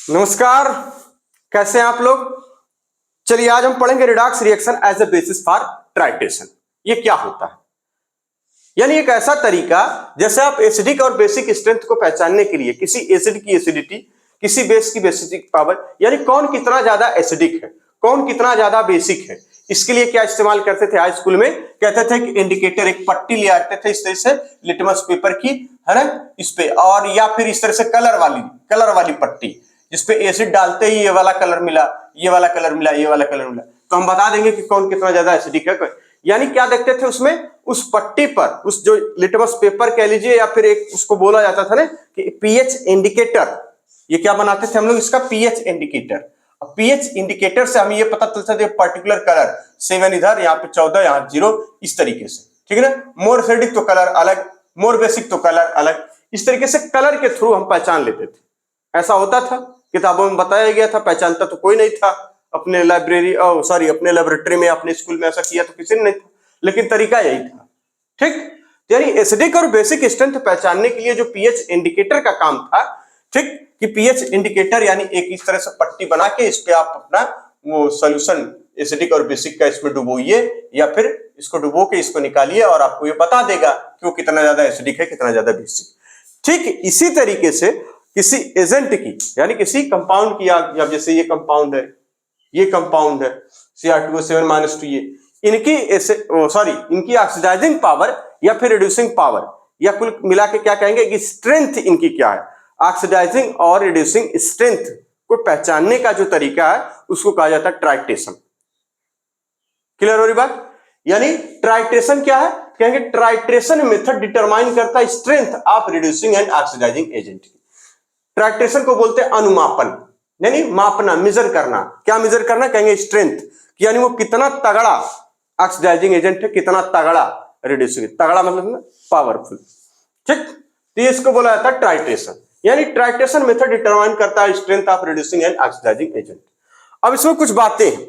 नमस्कार, कैसे हैं आप लोग। चलिए आज हम पढ़ेंगे redox reaction as a basis for titration. ये क्या होता है, यानी एक ऐसा तरीका जैसे आप एसिडिक और बेसिक स्ट्रेंथ को पहचानने के लिए किसी एसिड की एसिडिटी, किसी बेस की बेसिक पावर, यानी कौन कितना ज्यादा एसिडिक है, कौन कितना ज्यादा बेसिक है, इसके लिए क्या इस्तेमाल करते थे। आज स्कूल में कहते थे कि इंडिकेटर, एक पट्टी ले आते थे इस तरह से लिटमस पेपर की, है ना, इस पे, और या फिर इस तरह से कलर वाली पट्टी जिसपे एसिड डालते ही ये वाला कलर मिला, ये वाला कलर मिला, ये वाला कलर मिला, तो हम बता देंगे कि कौन कितना ज्यादा एसिडिक है। यानी क्या देखते थे उसमें, उस पट्टी पर, उस जो लिटमस पेपर कह लीजिए, या फिर एक उसको बोला जाता था ना कि पीएच इंडिकेटर। ये क्या बनाते थे हम लोग, इसका पीएच इंडिकेटर। पीएच इंडिकेटर से हमें ये पता चलता था पर्टिकुलर कलर 7 इधर, यहाँ पे 14, यहाँ 0, इस तरीके से, ठीक है ना। मोर एसिडिक तो कलर अलग, मोर बेसिक तो कलर अलग, इस तरीके से कलर के थ्रू हम पहचान लेते थे। ऐसा होता था, किताबों में बताया गया था, पहचानता तो कोई नहीं था। अपने अपने लेबोरेटरी में, अपने स्कूल में ऐसा किया तो किसी ने नहीं था, लेकिन तरीका यही था, ठीक। यानी एसिडिक और बेसिक स्ट्रेंथ पहचानने के लिए जो पीएच इंडिकेटर का काम था, ठीक, कि पीएच इंडिकेटर यानी एक इस तरह से पट्टी बना के इस पे आप अपना वो सॉल्यूशन एसिडिक और बेसिक का इसमें डुबोइए, या फिर इसको डुबो के इसको निकालिए और आपको ये बता देगा कि वो कितना ज्यादा एसिडिक है, कितना ज्यादा बेसिक। ठीक इसी तरीके से किसी एजेंट की, यानी किसी कंपाउंड की, या जैसे ये कंपाउंड है, ये कंपाउंड है Cr2O7 - 2, ये इनकी ऑक्सीडाइजिंग पावर या फिर रिड्यूसिंग पावर, या कुल मिला के क्या कहेंगे कि स्ट्रेंथ इनकी क्या है, ऑक्सीडाइजिंग और रिड्यूसिंग स्ट्रेंथ को पहचानने का जो तरीका है उसको कहा जाता है ट्राइटेशन। क्लियर हो रही बात। यानी ट्राइटेशन क्या है, कहेंगे ट्राइटेशन मेथड डिटरमाइन करता है strength of reducing and oxidising agent की। ट्राइटेशन को बोलते हैं अनुमापन, यानी मापना, मेजर करना। क्या मेजर करना, कहेंगे स्ट्रेंथ, यानी वो कितना तगड़ा ऑक्सीडाइजिंग एजेंट है, कितना तगड़ा रिड्यूसिंग, तगड़ा मतलब पावरफुल, ठीक। तो इसको बोला जाता है ट्राइटेशन। यानी ट्राइटेशन मेथड डिटरमाइन करता है strength of reducing and oxidising agent. अब इसमें कुछ बातें हैं,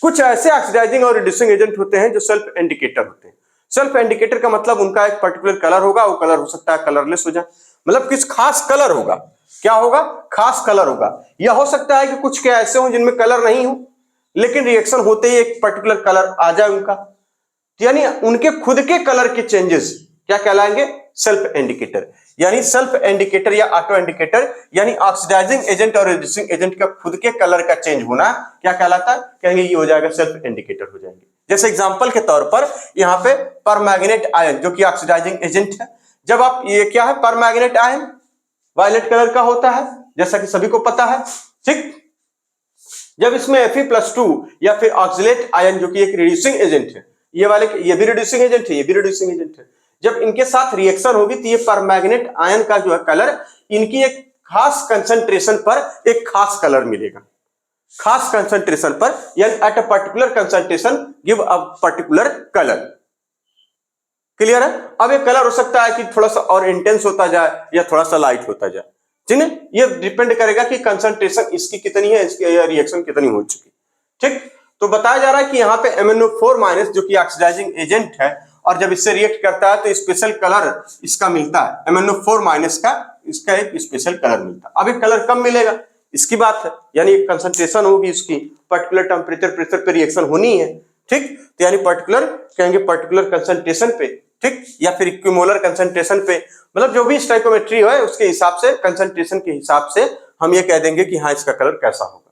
कुछ ऐसे ऑक्सीडाइजिंग और रिड्यूसिंग एजेंट होते हैं जो सेल्फ इंडिकेटर होते हैं। सेल्फ इंडिकेटर का मतलब उनका एक पर्टिकुलर कलर होगा, वो कलर हो सकता है कलरलेस हो जाए, मतलब किस खास कलर होगा, क्या होगा, खास कलर होगा। यह हो सकता है कि कुछ क्या ऐसे हो जिनमें कलर नहीं हो, लेकिन रिएक्शन होते ही एक पर्टिकुलर कलर आ जाए उनका, यानी उनके खुद के कलर के चेंजेस क्या कहलाएंगे, सेल्फ इंडिकेटर। यानी सेल्फ इंडिकेटर या ऑटो इंडिकेटर, यानी ऑक्सीडाइजिंग एजेंट और रिड्यूसिंग एजेंट का खुद के कलर का चेंज होना क्या कहलाता है, कहेंगे ये हो जाएगा सेल्फ इंडिकेटर हो जाएंगे। जैसे एग्जांपल के तौर पर यहाँ पे परमैंगनेट आयन जो कि ऑक्सीडाइजिंग एजेंट है, जब आप, ये क्या है, परमैंगनेट आयन वायलेट कलर का होता है, जैसा कि सभी को पता है, ठीक। जब इसमें Fe+2 या फिर ऑक्सिलेट आयन जो कि एक रिड्यूसिंग एजेंट है, ये भी रिड्यूसिंग एजेंट है, ये भी रिड्यूसिंग एजेंट है, जब इनके साथ रिएक्शन होगी तो ये परमैंगनेट आयन का जो है कलर, इनकी एक खास कंसंट्रेशन पर एक खास कलर मिलेगा, खास कंसंट्रेशन पर, यानी at a particular concentration give a particular colour. Clear है। अब ये कलर हो सकता है कि थोड़ा सा और इंटेंस होता जाए या थोड़ा सा लाइट होता जाए, ठीक है। ये डिपेंड करेगा कि कंसंट्रेशन इसकी कितनी है, इसकी रिएक्शन कितनी हो चुकी, ठीक। तो बताया जा रहा है कि यहाँ पे MnO4- जो कि ऑक्सीडाइजिंग एजेंट है, और जब इससे रिएक्ट करता है तो स्पेशल कलर इसका मिलता है, MnO4- का इसका एक स्पेशल कलर मिलता है। अब ये कलर कब मिलेगा इसकी बात है, यानी कंसंट्रेशन होगी इसकी, पर्टिकुलर टेम्परेचर प्रेशर पे रिएक्शन होनी है, ठीक। तो यानी पर्टिकुलर, कहेंगे पर्टिकुलर कंसंट्रेशन पे, ठीक, या फिर इक्विमोलर कंसंट्रेशन पे, मतलब जो भी स्टोइकियोमेट्री है उसके हिसाब से, कंसंट्रेशन के हिसाब से हम ये कह देंगे कि हाँ इसका कलर कैसा होगा।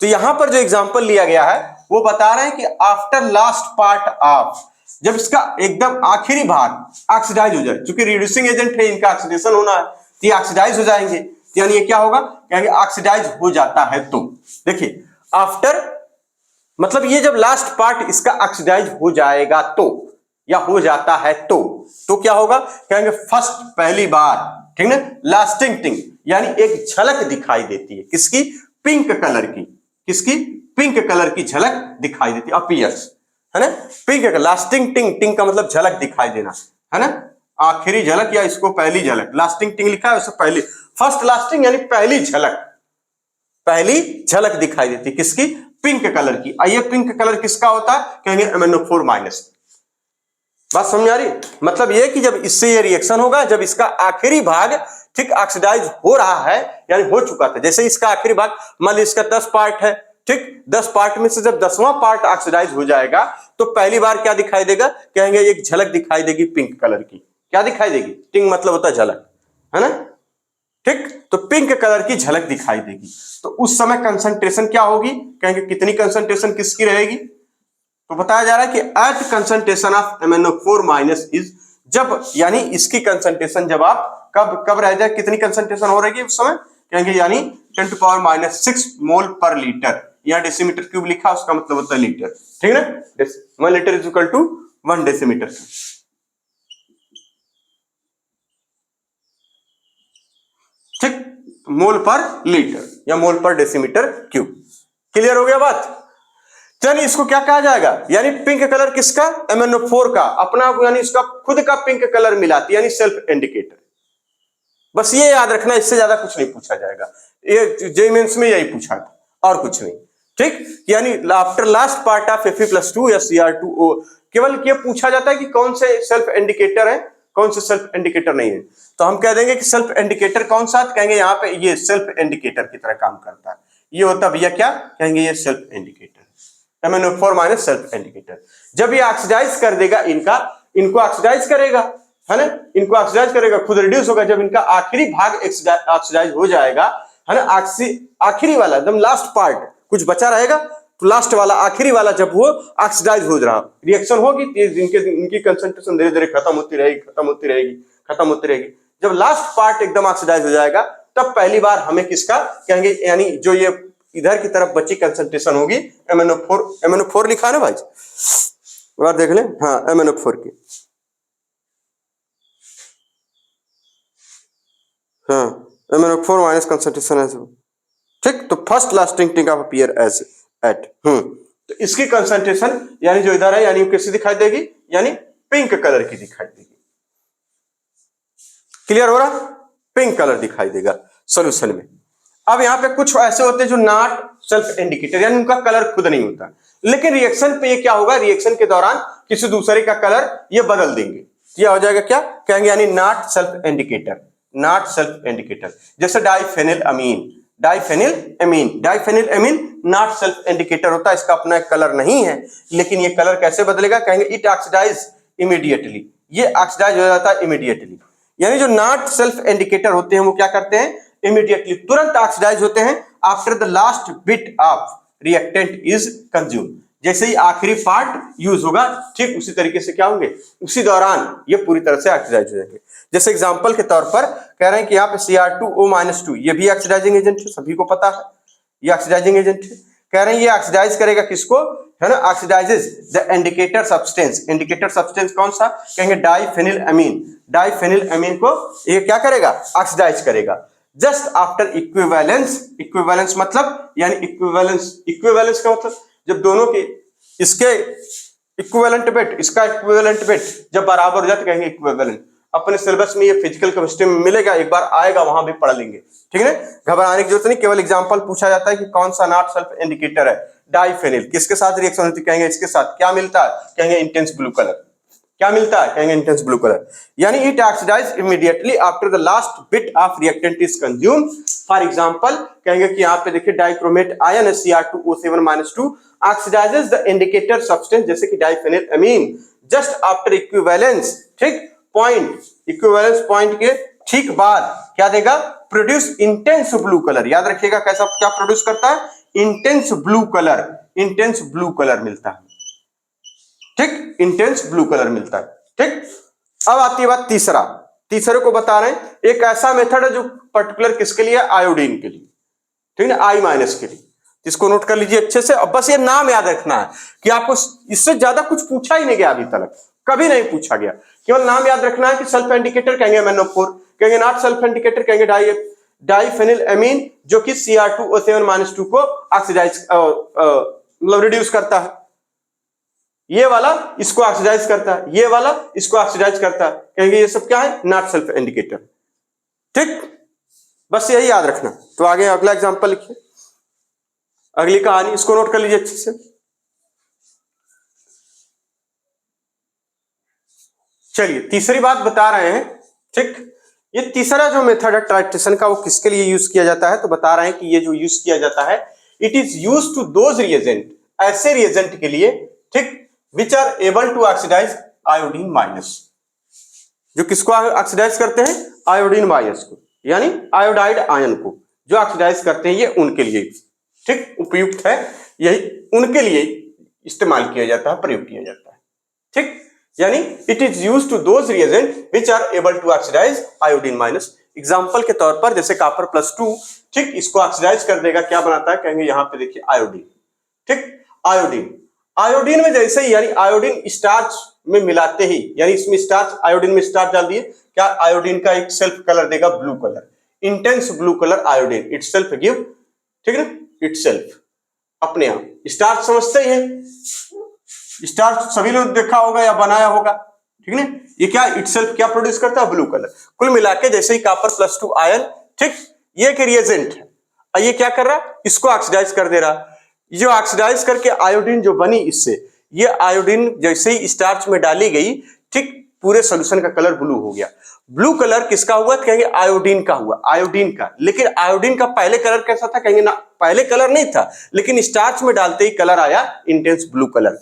तो यहां पर जो एग्जांपल लिया गया है वो बता रहे हैं कि आफ्टर लास्ट पार्ट ऑफ, जब इसका एकदम आखिरी भाग ऑक्सीडाइज हो जाए, क्योंकि रिड्यूसिंग एजेंट है, इनका ऑक्सीडेशन होना है, तो ये ऑक्सीडाइज हो जाएंगे, यानी ये क्या होगा, कहेंगे ऑक्सीडाइज हो जाता है। तो देखिए आफ्टर मतलब ये जब लास्ट पार्ट इसका ऑक्सीडाइज हो जाएगा तो, या हो जाता है तो क्या होगा, कहेंगे फर्स्ट, पहली बार, ठीक ना, लास्टिंग टिंग, यानी एक झलक दिखाई देती है, किसकी, पिंक कलर की, किसकी, पिंक कलर की झलक दिखाई देती है, अपीयर्स, है ना, पिंक, लास्टिंग टिंग, टिंग का मतलब झलक दिखाई देना, है ना, आखिरी झलक या इसको पहली झलक, लास्टिंग टिंग लिखा है उससे पहली, फर्स्ट लास्टिंग यानी पहली झलक, पहली झलक दिखाई देती, किसकी, पिंक कलर की। ये पिंक कलर किसका होता है, कहेंगे MnO4-। बात समझ आ रही, मतलब ये कि जब इससे ये रिएक्शन होगा, जब इसका आखिरी भाग, ठीक ऑक्सीडाइज हो रहा है यानी हो चुका था। जैसे इसका आखिरी भाग, मान लीजिए इसका 10 पार्ट है, ठीक 10 पार्ट में से जब 10वां पार्ट ऑक्सीडाइज हो जाएगा तो पहली बार क्या दिखाई देगा, कहेंगे एक झलक दिखाई देगी पिंक कलर की। क्या दिखाई देगी, पिंक मतलब होता है झलक, है ना, ठीक। तो पिंक कलर की झलक दिखाई देगी। तो उस समय कंसंट्रेशन क्या होगी, कहेंगे कितनी कंसंट्रेशन किसकी रहेगी, तो बताया जा रहा है कि at concentration of MnO4 minus is, जब यानी इसकी कंसंट्रेशन जब आप कब रह जाए, कितनी कंसंट्रेशन हो रही है उस समय, कहेंगे यानी 10⁻⁶ मोल पर लीटर। यहाँ डेसीमीटर क्यूब लिखा, उसका मतलब होता है लीटर, ठीक है ना। 1 litre is equal to 1 decimetre cube, ठीक, मोल पर लीटर या मोल पर डेसीमीटर क्यूब। क्लियर हो गया बात। चलिए इसको क्या कहा जाएगा, यानी पिंक कलर किसका, MnO4 का अपना, यानी इसका खुद का पिंक कलर मिलाती यानी सेल्फ इंडिकेटर। बस ये याद रखना, इससे ज्यादा कुछ नहीं पूछा जाएगा, ये जेईई मेंस में यही पूछा था और कुछ नहीं, ठीक। यानी after last part of Fe+2 या Cr2O केवल ये पूछा जाता है कि कौन से सेल्फ इंडिकेटर है, कौन से सेल्फ इंडिकेटर नहीं है। तो हम कह देंगे कि सेल्फ इंडिकेटर कौन सा, कहेंगे यहाँ पे ये सेल्फ इंडिकेटर की तरह काम करता है। ये होता भैया क्या, कहेंगे ये self indicator, MnO4 minus self indicator. जब ये ऑक्सीडाइज कर देगा इनको ऑक्सीडाइज करेगा, है ना, इनको ऑक्सीडाइज करेगा, खुद रिड्यूस होगा। जब इनका आखिरी भाग ऑक्सीडाइज हो जाएगा, है ना, आखिरी वाला एकदम लास्ट पार्ट कुछ बचा रहेगा, तो लास्ट वाला आखिरी वाला जब वो ऑक्सीडाइज हो रहा, रिएक्शन होगी, इनकी कंसंट्रेशन धीरे धीरे खत्म होती रहेगी। जब लास्ट पार्ट एकदम ऑक्सीडाइज हो जाएगा तब पहली बार हमें किसका कहेंगे, यानी जो ये इधर की तरफ बची कंसंट्रेशन होगी MnO4 लिखा है ना भाई, एक बार देख लें, हाँ MnO4 की, हाँ MnO4 माइनस कंसंट्रेशन एज, ठीक। तो फर्स्ट लास्टिंग टिंग ऑफ अपीयर एज एट, तो इसकी कंसंट्रेशन यानी जो इधर है यानी कैसी दिखाई देगी, यानी पिंक कलर की दिखाई देगी। क्लियर हो रहा, पिंक कलर दिखाई देगा सॉल्यूशन में। अब यहाँ पे कुछ ऐसे होते हैं जो नॉट सेल्फ इंडिकेटर, यानी उनका कलर खुद नहीं होता, लेकिन रिएक्शन पे ये क्या होगा, रिएक्शन के दौरान किसी दूसरे का कलर ये बदल देंगे, यह हो जाएगा क्या, कहेंगे यानी not self indicator, not self indicator. जैसे diphenyl amine not self indicator होता है, इसका अपना एक कलर नहीं है, लेकिन ये कलर कैसे बदलेगा, कहेंगे इट ऑक्सीडाइज इमीडिएटली, ये ऑक्सीडाइज हो जाता है इमीडिएटली। यानी जो नॉट सेल्फ इंडिकेटर होते हैं वो क्या करते हैं, इमीडिएटली तुरंत ऑक्सीडाइज होते हैं after the last bit of reactant is consume. जैसे ही आखिरी पार्ट यूज होगा, ठीक उसी तरीके से क्या होंगे, उसी दौरान ये पूरी तरह से ऑक्सीडाइज हो जाएंगे। जैसे एग्जांपल के तौर पर कह रहे हैं कि यहाँ पे Cr2O-2 ये भी ऑक्सीडाइजिंग एजेंट है, सभी को पता है ये ऑक्सीडाइजिंग एजेंट है। कह रहे हैं ये ऑक्सीडाइज करेगा किसको, है ना, oxidises the indicator substance. Indicator substance कौन सा, कहेंगे डाइफेनिल अमीन को ये क्या करेगा, ऑक्सीडाइज करेगा जस्ट आफ्टर इक्विवेलेंस मतलब, यानी इक्विवेलेंस का मतलब जब दोनों के इसके इक्विवेलेंट बिट, इसका इक्विवेलेंट बिट जब बराबर हो जाए तो कहेंगे इक्विवेलेंट। अपने सिलेबस में ये फिजिकल केमिस्ट्री में मिलेगा, एक बार आएगा वहां भी पढ़ लेंगे, ठीक है, घबराने की जरूरत नहीं। केवल एग्जांपल पूछा जाता है कि कौन सा नॉट सेल्फ इंडिकेटर है, डाइफेनिल किसके साथ रिएक्शन होती है, कहेंगे इसके साथ। क्या मिलता है, कहेंगे इंटेंस ब्लू कलर। क्या मिलता है, कहेंगे इंटेंस ब्लू कलर। यानी it oxidise immediately after the last bit of reactant is consumed. For example कहेंगे कि यहाँ पे देखिए dichromate ion Cr2O7-2 oxidises the indicator substance, जैसे कि diphenyl amine just after equivalence, ठीक पॉइंट, इक्विवेलेंस पॉइंट के ठीक बाद क्या देगा, प्रोड्यूस इंटेंस ब्लू कलर। याद रखिएगा कैसा क्या प्रोड्यूस करता है, इंटेंस ब्लू कलर मिलता है, ठीक, इंटेंस ब्लू कलर मिलता है, ठीक। अब आती है बात तीसरे को बता रहे हैं, एक ऐसा मेथड है जो पर्टिकुलर किसके लिए, आयोडीन के लिए, ठीक है, I- के लिए। इसको नोट कर लीजिए अच्छे से। अब बस ये नाम याद रखना है कि आपको इससे ज्यादा कुछ पूछा ही नहीं गया अभी तक, कभी नहीं पूछा गया, केवल नाम याद रखना है कि सेल्फ इंडिकेटर कहेंगे MnO4, कहेंगे नॉट सेल्फ इंडिकेटर कहेंगे डाइफेनिल अमीन, जो कि Cr2O7-2 को ऑक्सीडाइज मतलब रिड्यूस करता है। ये वाला इसको ऑक्सीडाइज करता है, ये वाला इसको ऑक्सीडाइज करता है, कहेंगे ये सब क्या है, नॉट सेल्फ इंडिकेटर, ठीक। बस यही याद रखना। तो आगे अगला एग्जांपल लिखिए, अगली कहानी, इसको नोट कर लीजिए अच्छे से। चलिए तीसरी बात बता रहे हैं, ठीक, ये तीसरा जो मेथड है टाइट्रेशन का, वो किसके लिए यूज किया जाता है? तो बता रहे हैं कि ये जो यूज किया जाता है, it is use to those reagent, ऐसे रिएजेंट के लिए, ठीक, which are able to oxidise iodine minus, जो किसको ऑक्सीडाइज करते हैं? आयोडीन माइनस को, यानी आयोडाइड आयन को जो ऑक्सीडाइज करते हैं, ये उनके लिए, ठीक, उपयुक्त है, यही उनके लिए इस्तेमाल किया जाता है, प्रयोग किया जाता है, ठीक। यानी it is use to those reagent which are able to oxidise iodine minus. Example के तौर पर जैसे कॉपर +2, ठीक, इसको ऑक्सीडाइज कर देगा, क्या बनाता है? कहेंगे यहां पे देखिए आयोडीन, ठीक, आयोडीन। आयोडीन में जैसे ही, यानी आयोडीन स्टार्च में मिलाते ही, यानी इसमें स्टार्च, आयोडीन में स्टार्च डाल दिए, क्या आयोडीन का एक सेल्फ कलर देगा, blue colour, intense blue colour iodine itself give, ठीक है ना, इटसेल्फ, अपने आप। स्टार्च समझते ही है, स्टार्च सभी लोग देखा होगा या बनाया होगा, ठीक है ना, ये क्या इटसेल्फ क्या प्रोड्यूस करता है? Blue colour. कुल मिला के जैसे ही कॉपर +2 आयन, ठीक, ये एक रिएजेंट है, और ये क्या कर रहा है? इसको ऑक्सीडाइज कर दे रहा। ये ऑक्सीडाइज करके आयोडीन जो बनी इससे, ये आयोडीन जैसे ही स्टार्च में डाली गई, ठीक, पूरे सोल्यूशन का कलर ब्लू हो गया। ब्लू कलर किसका हुआ? कहेंगे आयोडीन का हुआ, आयोडीन का। लेकिन आयोडीन का पहले कलर कैसा था? कहेंगे ना, पहले कलर नहीं था, लेकिन स्टार्च में डालते ही कलर आया इंटेंस ब्लू कलर।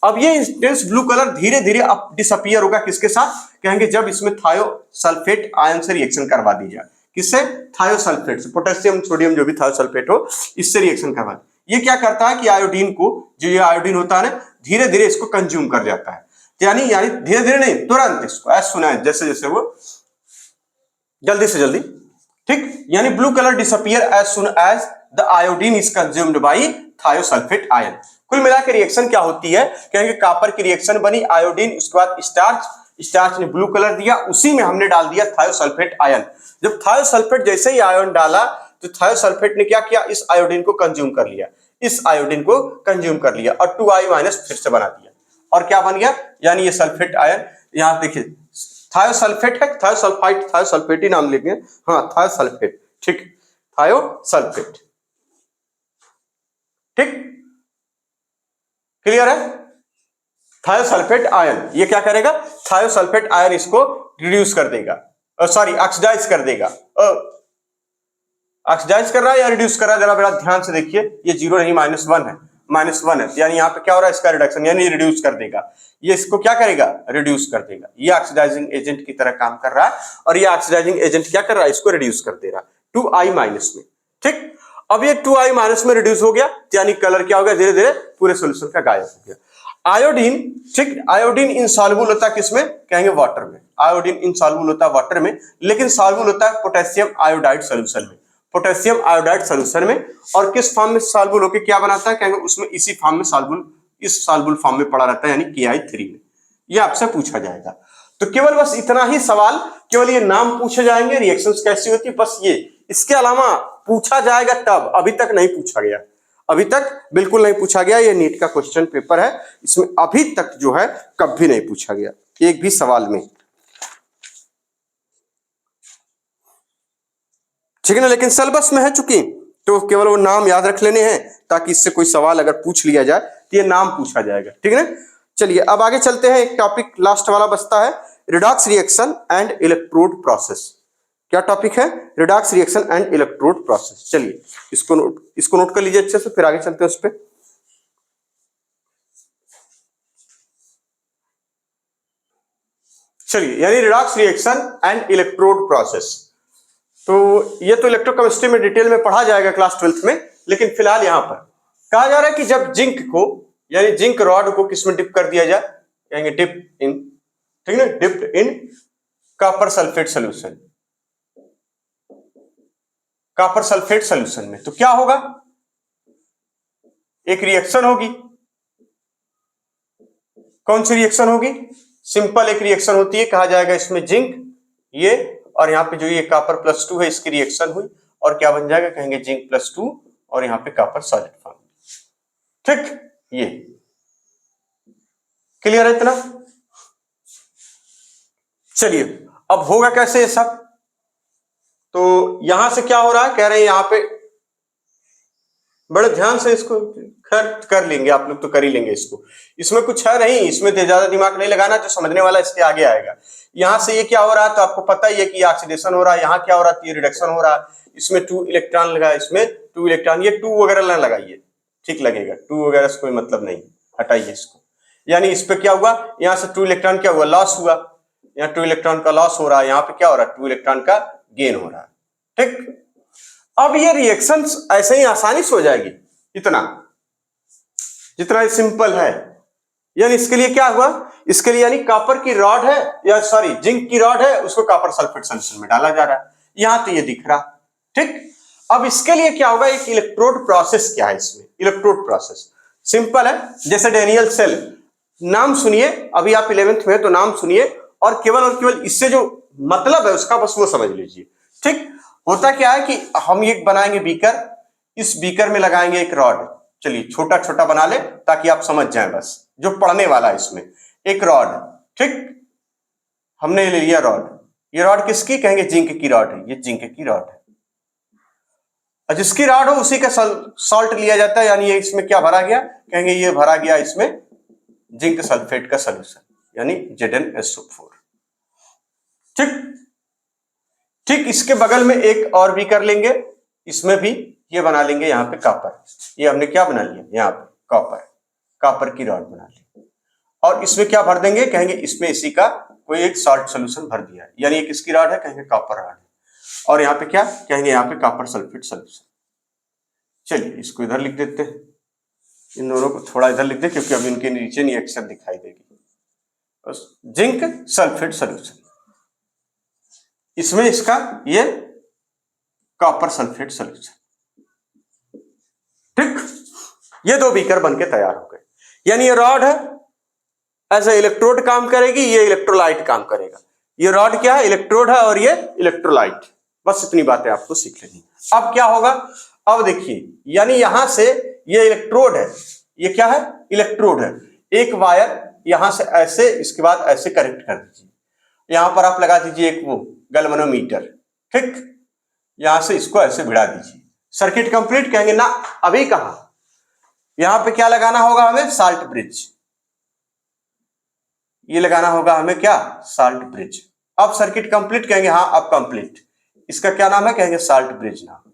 अब ये इंटेंस ब्लू कलर धीरे धीरे अब डिसअपियर होगा, किसके साथ? कहेंगे जब इसमें थायोसल्फेट आयन से रिएक्शन करवा दी जाए। किससे? थायोसल्फेट से, पोटेशियम सोडियम जो भी थायोसल्फेट हो, इससे रिएक्शन करवा दी। ये क्या करता है कि आयोडीन को, जो ये आयोडीन होता है ना, धीरे धीरे इसको कंज्यूम कर जाता है, यानी धीरे धीरे नहीं, तुरंत इसको, एज सुना है, जैसे जैसे वो जल्दी से जल्दी, ठीक, यानी blue colour disappear as soon as the iodine is consumed by thiosulphate ion. कुल मिलाकर रिएक्शन क्या होती है? कहेंगे कॉपर की रिएक्शन बनी, आयोडीन, उसके बाद स्टार्च, स्टार्च ने ब्लू कलर दिया, उसी में हमने डाल दिया थायोसल्फेट आयन। जब थायोसल्फेट जैसे ही आयन डाला, तो थायोसल्फेट ने क्या किया? इस आयोडीन को कंज्यूम कर लिया, इस आयोडीन को कंज्यूम कर लिया, और 2I- फिर से बना दिया, और क्या बन गया? यानी ये सल्फेट आयन, यहां देखिए थायोसल्फेट है, थायोसल्फाइड, थायोसल्फेट ही नाम लेंगे, हाँ, थायोसल्फेट, ठीक, थायोसल्फेट, ठीक, क्लियर है? थायोसल्फेट आयन ये क्या करेगा? थायोसल्फेट आयन इसको रिड्यूस कर देगा, सॉरी ऑक्सीडाइज कर देगा, ऑक्सीडाइज कर रहा है या रिड्यूस कर रहा है? जरा बड़ा ध्यान से देखिए, ये 0 नहीं, -1 है, -1 है, यानी यहाँ पे क्या हो रहा है? इसका रिडक्शन, यानी रिड्यूस कर देगा। ये इसको क्या करेगा? रिड्यूस कर देगा। ये ऑक्सीडाइजिंग एजेंट की तरह काम कर रहा है, और ये ऑक्सीडाइजिंग एजेंट क्या कर रहा है? इसको रिड्यूस कर दे रहा, 2I- में, ठीक। अब ये 2I- में रिड्यूस हो गया, यानी कलर क्या हो गया? धीरे धीरे पूरे सोल्यूशन का गायब हो गया। आयोडीन, ठीक, आयोडीन इनसॉल्युबल होता है किसमें? कहेंगे वाटर में। आयोडीन इनसॉल्युबल होता है वाटर में, लेकिन सॉल्युबल होता है पोटेशियम आयोडाइड सॉल्यूशन में, पोटेशियम आयोडाइड सॉल्यूशन में। और किस फॉर्म में सॉल्युबल होकर क्या बनाता है? कहेंगे उसमें इसी फॉर्म में सॉल्युबल, इस सॉल्युबल फॉर्म में पड़ा रहता है, यानी KI3 में। ये आपसे पूछा जाएगा। तो केवल बस इतना ही सवाल, केवल ये नाम पूछे जाएंगे, रिएक्शंस कैसी होती है, बस ये। इसके अलावा पूछा जाएगा तब, अभी तक नहीं पूछा गया, अभी तक बिल्कुल नहीं पूछा गया। ये नीट का क्वेश्चन पेपर है, इसमें अभी तक जो है कभी नहीं पूछा गया एक भी सवाल में, ठीक है ना। लेकिन सिलेबस में है चूंकि, तो केवल वो नाम याद रख लेने हैं, ताकि इससे कोई सवाल अगर पूछ लिया जाए तो ये नाम पूछा जाएगा, ठीक है ना। चलिए अब आगे चलते हैं, एक टॉपिक लास्ट वाला बचता है, redox reaction and electrode process. क्या टॉपिक है? Redox reaction and electrode process. चलिए इसको नोट कर लीजिए अच्छे से, फिर आगे चलते हैं उस पर। चलिए, यानी redox reaction and electrode process, तो ये तो इलेक्ट्रोकेमिस्ट्री में डिटेल में पढ़ा जाएगा क्लास 12th में, लेकिन फिलहाल यहां पर कहा जा रहा है कि जब जिंक को, यानी जिंक रॉड को किसमें डिप कर दिया जाए? कहेंगे डिप इन, ठीक है, dipped in copper sulphate solution, copper sulphate solution में, तो क्या होगा? एक रिएक्शन होगी। कौन सी रिएक्शन होगी? सिंपल एक रिएक्शन होती है, कहा जाएगा इसमें जिंक, ये, और यहाँ पे जो ये कॉपर +2 है, इसकी रिएक्शन हुई, और क्या बन जाएगा? कहेंगे जिंक +2, और यहाँ पे कॉपर सॉलिड फॉर्म, ठीक। ये क्लियर है इतना? चलिए अब होगा कैसे ये सब? तो यहां से क्या हो रहा है? कह रहे हैं यहां पे बड़े ध्यान से इसको खैर कर लेंगे आप लोग, तो कर ही लेंगे इसको। इसमें कुछ है नहीं, इसमें ज्यादा दिमाग नहीं लगाना, जो समझने वाला इसके आगे आएगा। यहाँ से ये क्या हो रहा है तो आपको पता ही है कि ऑक्सीडेशन हो रहा है, यहाँ क्या हो रहा है, ये रिडक्शन हो रहा है। इसमें 2 इलेक्ट्रॉन लगा, इसमें 2 इलेक्ट्रॉन, ये 2 वगैरह ना लगाइए, ठीक लगेगा, 2 वगैरह से कोई मतलब नहीं, हटाइए इसको। यानी इस पे क्या हुआ, यहाँ से 2 इलेक्ट्रॉन क्या हुआ, लॉस हुआ, यहाँ 2 इलेक्ट्रॉन का लॉस हो रहा है, यहाँ पे क्या हो रहा है, 2 इलेक्ट्रॉन का गेन हो रहा है, ठीक। अब ये रिएक्शन ऐसे ही आसानी से हो जाएगी, इतना जितना सिंपल है। यानी इसके लिए क्या हुआ, इसके लिए यानी कॉपर की रॉड है, या सॉरी जिंक की रॉड है, उसको कॉपर सल्फेट सॉल्यूशन में डाला जा रहा है, यहां तो ये दिख रहा, ठीक। अब इसके लिए क्या होगा, एक इलेक्ट्रोड प्रोसेस क्या है इसमें, इलेक्ट्रोड प्रोसेस सिंपल है, जैसे डेनियल सेल, नाम सुनिए, अभी आप 11th में तो नाम सुनिए, और केवल इससे जो मतलब है उसका बस वो समझ लीजिए, ठीक। होता क्या है कि हम एक बनाएंगे बीकर, इस बीकर में लगाएंगे एक रॉड, चलिए छोटा छोटा बना ले ताकि आप समझ जाएं, बस जो पढ़ने वाला है इसमें, एक रॉड, ठीक। हमने ले लिया रॉड, ये रॉड किसकी, कहेंगे जिंक की रॉड है, ये जिंक की रॉड है, और जिसकी रॉड हो उसी का सॉल्ट लिया जाता है, यानी ये इसमें क्या भरा गया, कहेंगे ये भरा गया इसमें जिंक सल्फेट का सॉल्यूशन, यानी ZnSO4, ठीक। ठीक इसके बगल में एक और भी कर लेंगे, इसमें भी ये बना लेंगे, यहाँ पे कॉपर, ये हमने क्या बना लिया, यहाँ पे कॉपर की रॉड बना ली, और इसमें क्या भर देंगे, कहेंगे इसमें इसी का कोई एक सॉल्ट सोल्यूशन भर दिया है, यानी ये किसकी रॉड है, कहेंगे कॉपर रॉड है, और यहाँ पे क्या कहेंगे, यहाँ पे कॉपर सल्फेट सोल्यूशन। चलिए इसको इधर लिख देते हैं, इन दोनों को थोड़ा इधर लिख दे, क्योंकि अब इनके नीचे नहीं अक्षर दिखाई देगी, बस जिंक सल्फेट सोल्यूशन, इसमें इसका ये कॉपर सल्फेट सोल्यूशन, ठीक। ये 2 बीकर बनके तैयार हो गए, यानी ये रॉड है एज ए इलेक्ट्रोड काम करेगी, ये इलेक्ट्रोलाइट काम करेगा, ये रॉड क्या है, इलेक्ट्रोड है, और ये इलेक्ट्रोलाइट, बस इतनी बातें आपको सीख लेनी। अब क्या होगा, अब देखिए, यानी यहां से ये इलेक्ट्रोड है, ये क्या है, इलेक्ट्रोड है, एक वायर यहां से ऐसे, इसके बाद ऐसे कनेक्ट कर दीजिए, यहां पर आप लगा दीजिए एक वो गैल्वेनोमीटर, ठीक, यहां से इसको ऐसे भिड़ा दीजिए, सर्किट कंप्लीट, कहेंगे ना अभी कहां, यहां पे क्या लगाना होगा हमें, साल्ट ब्रिज, ये लगाना होगा हमें क्या, साल्ट ब्रिज। अब सर्किट कंप्लीट, कहेंगे हाँ अब कंप्लीट, इसका क्या नाम है, कहेंगे साल्ट ब्रिज नाम।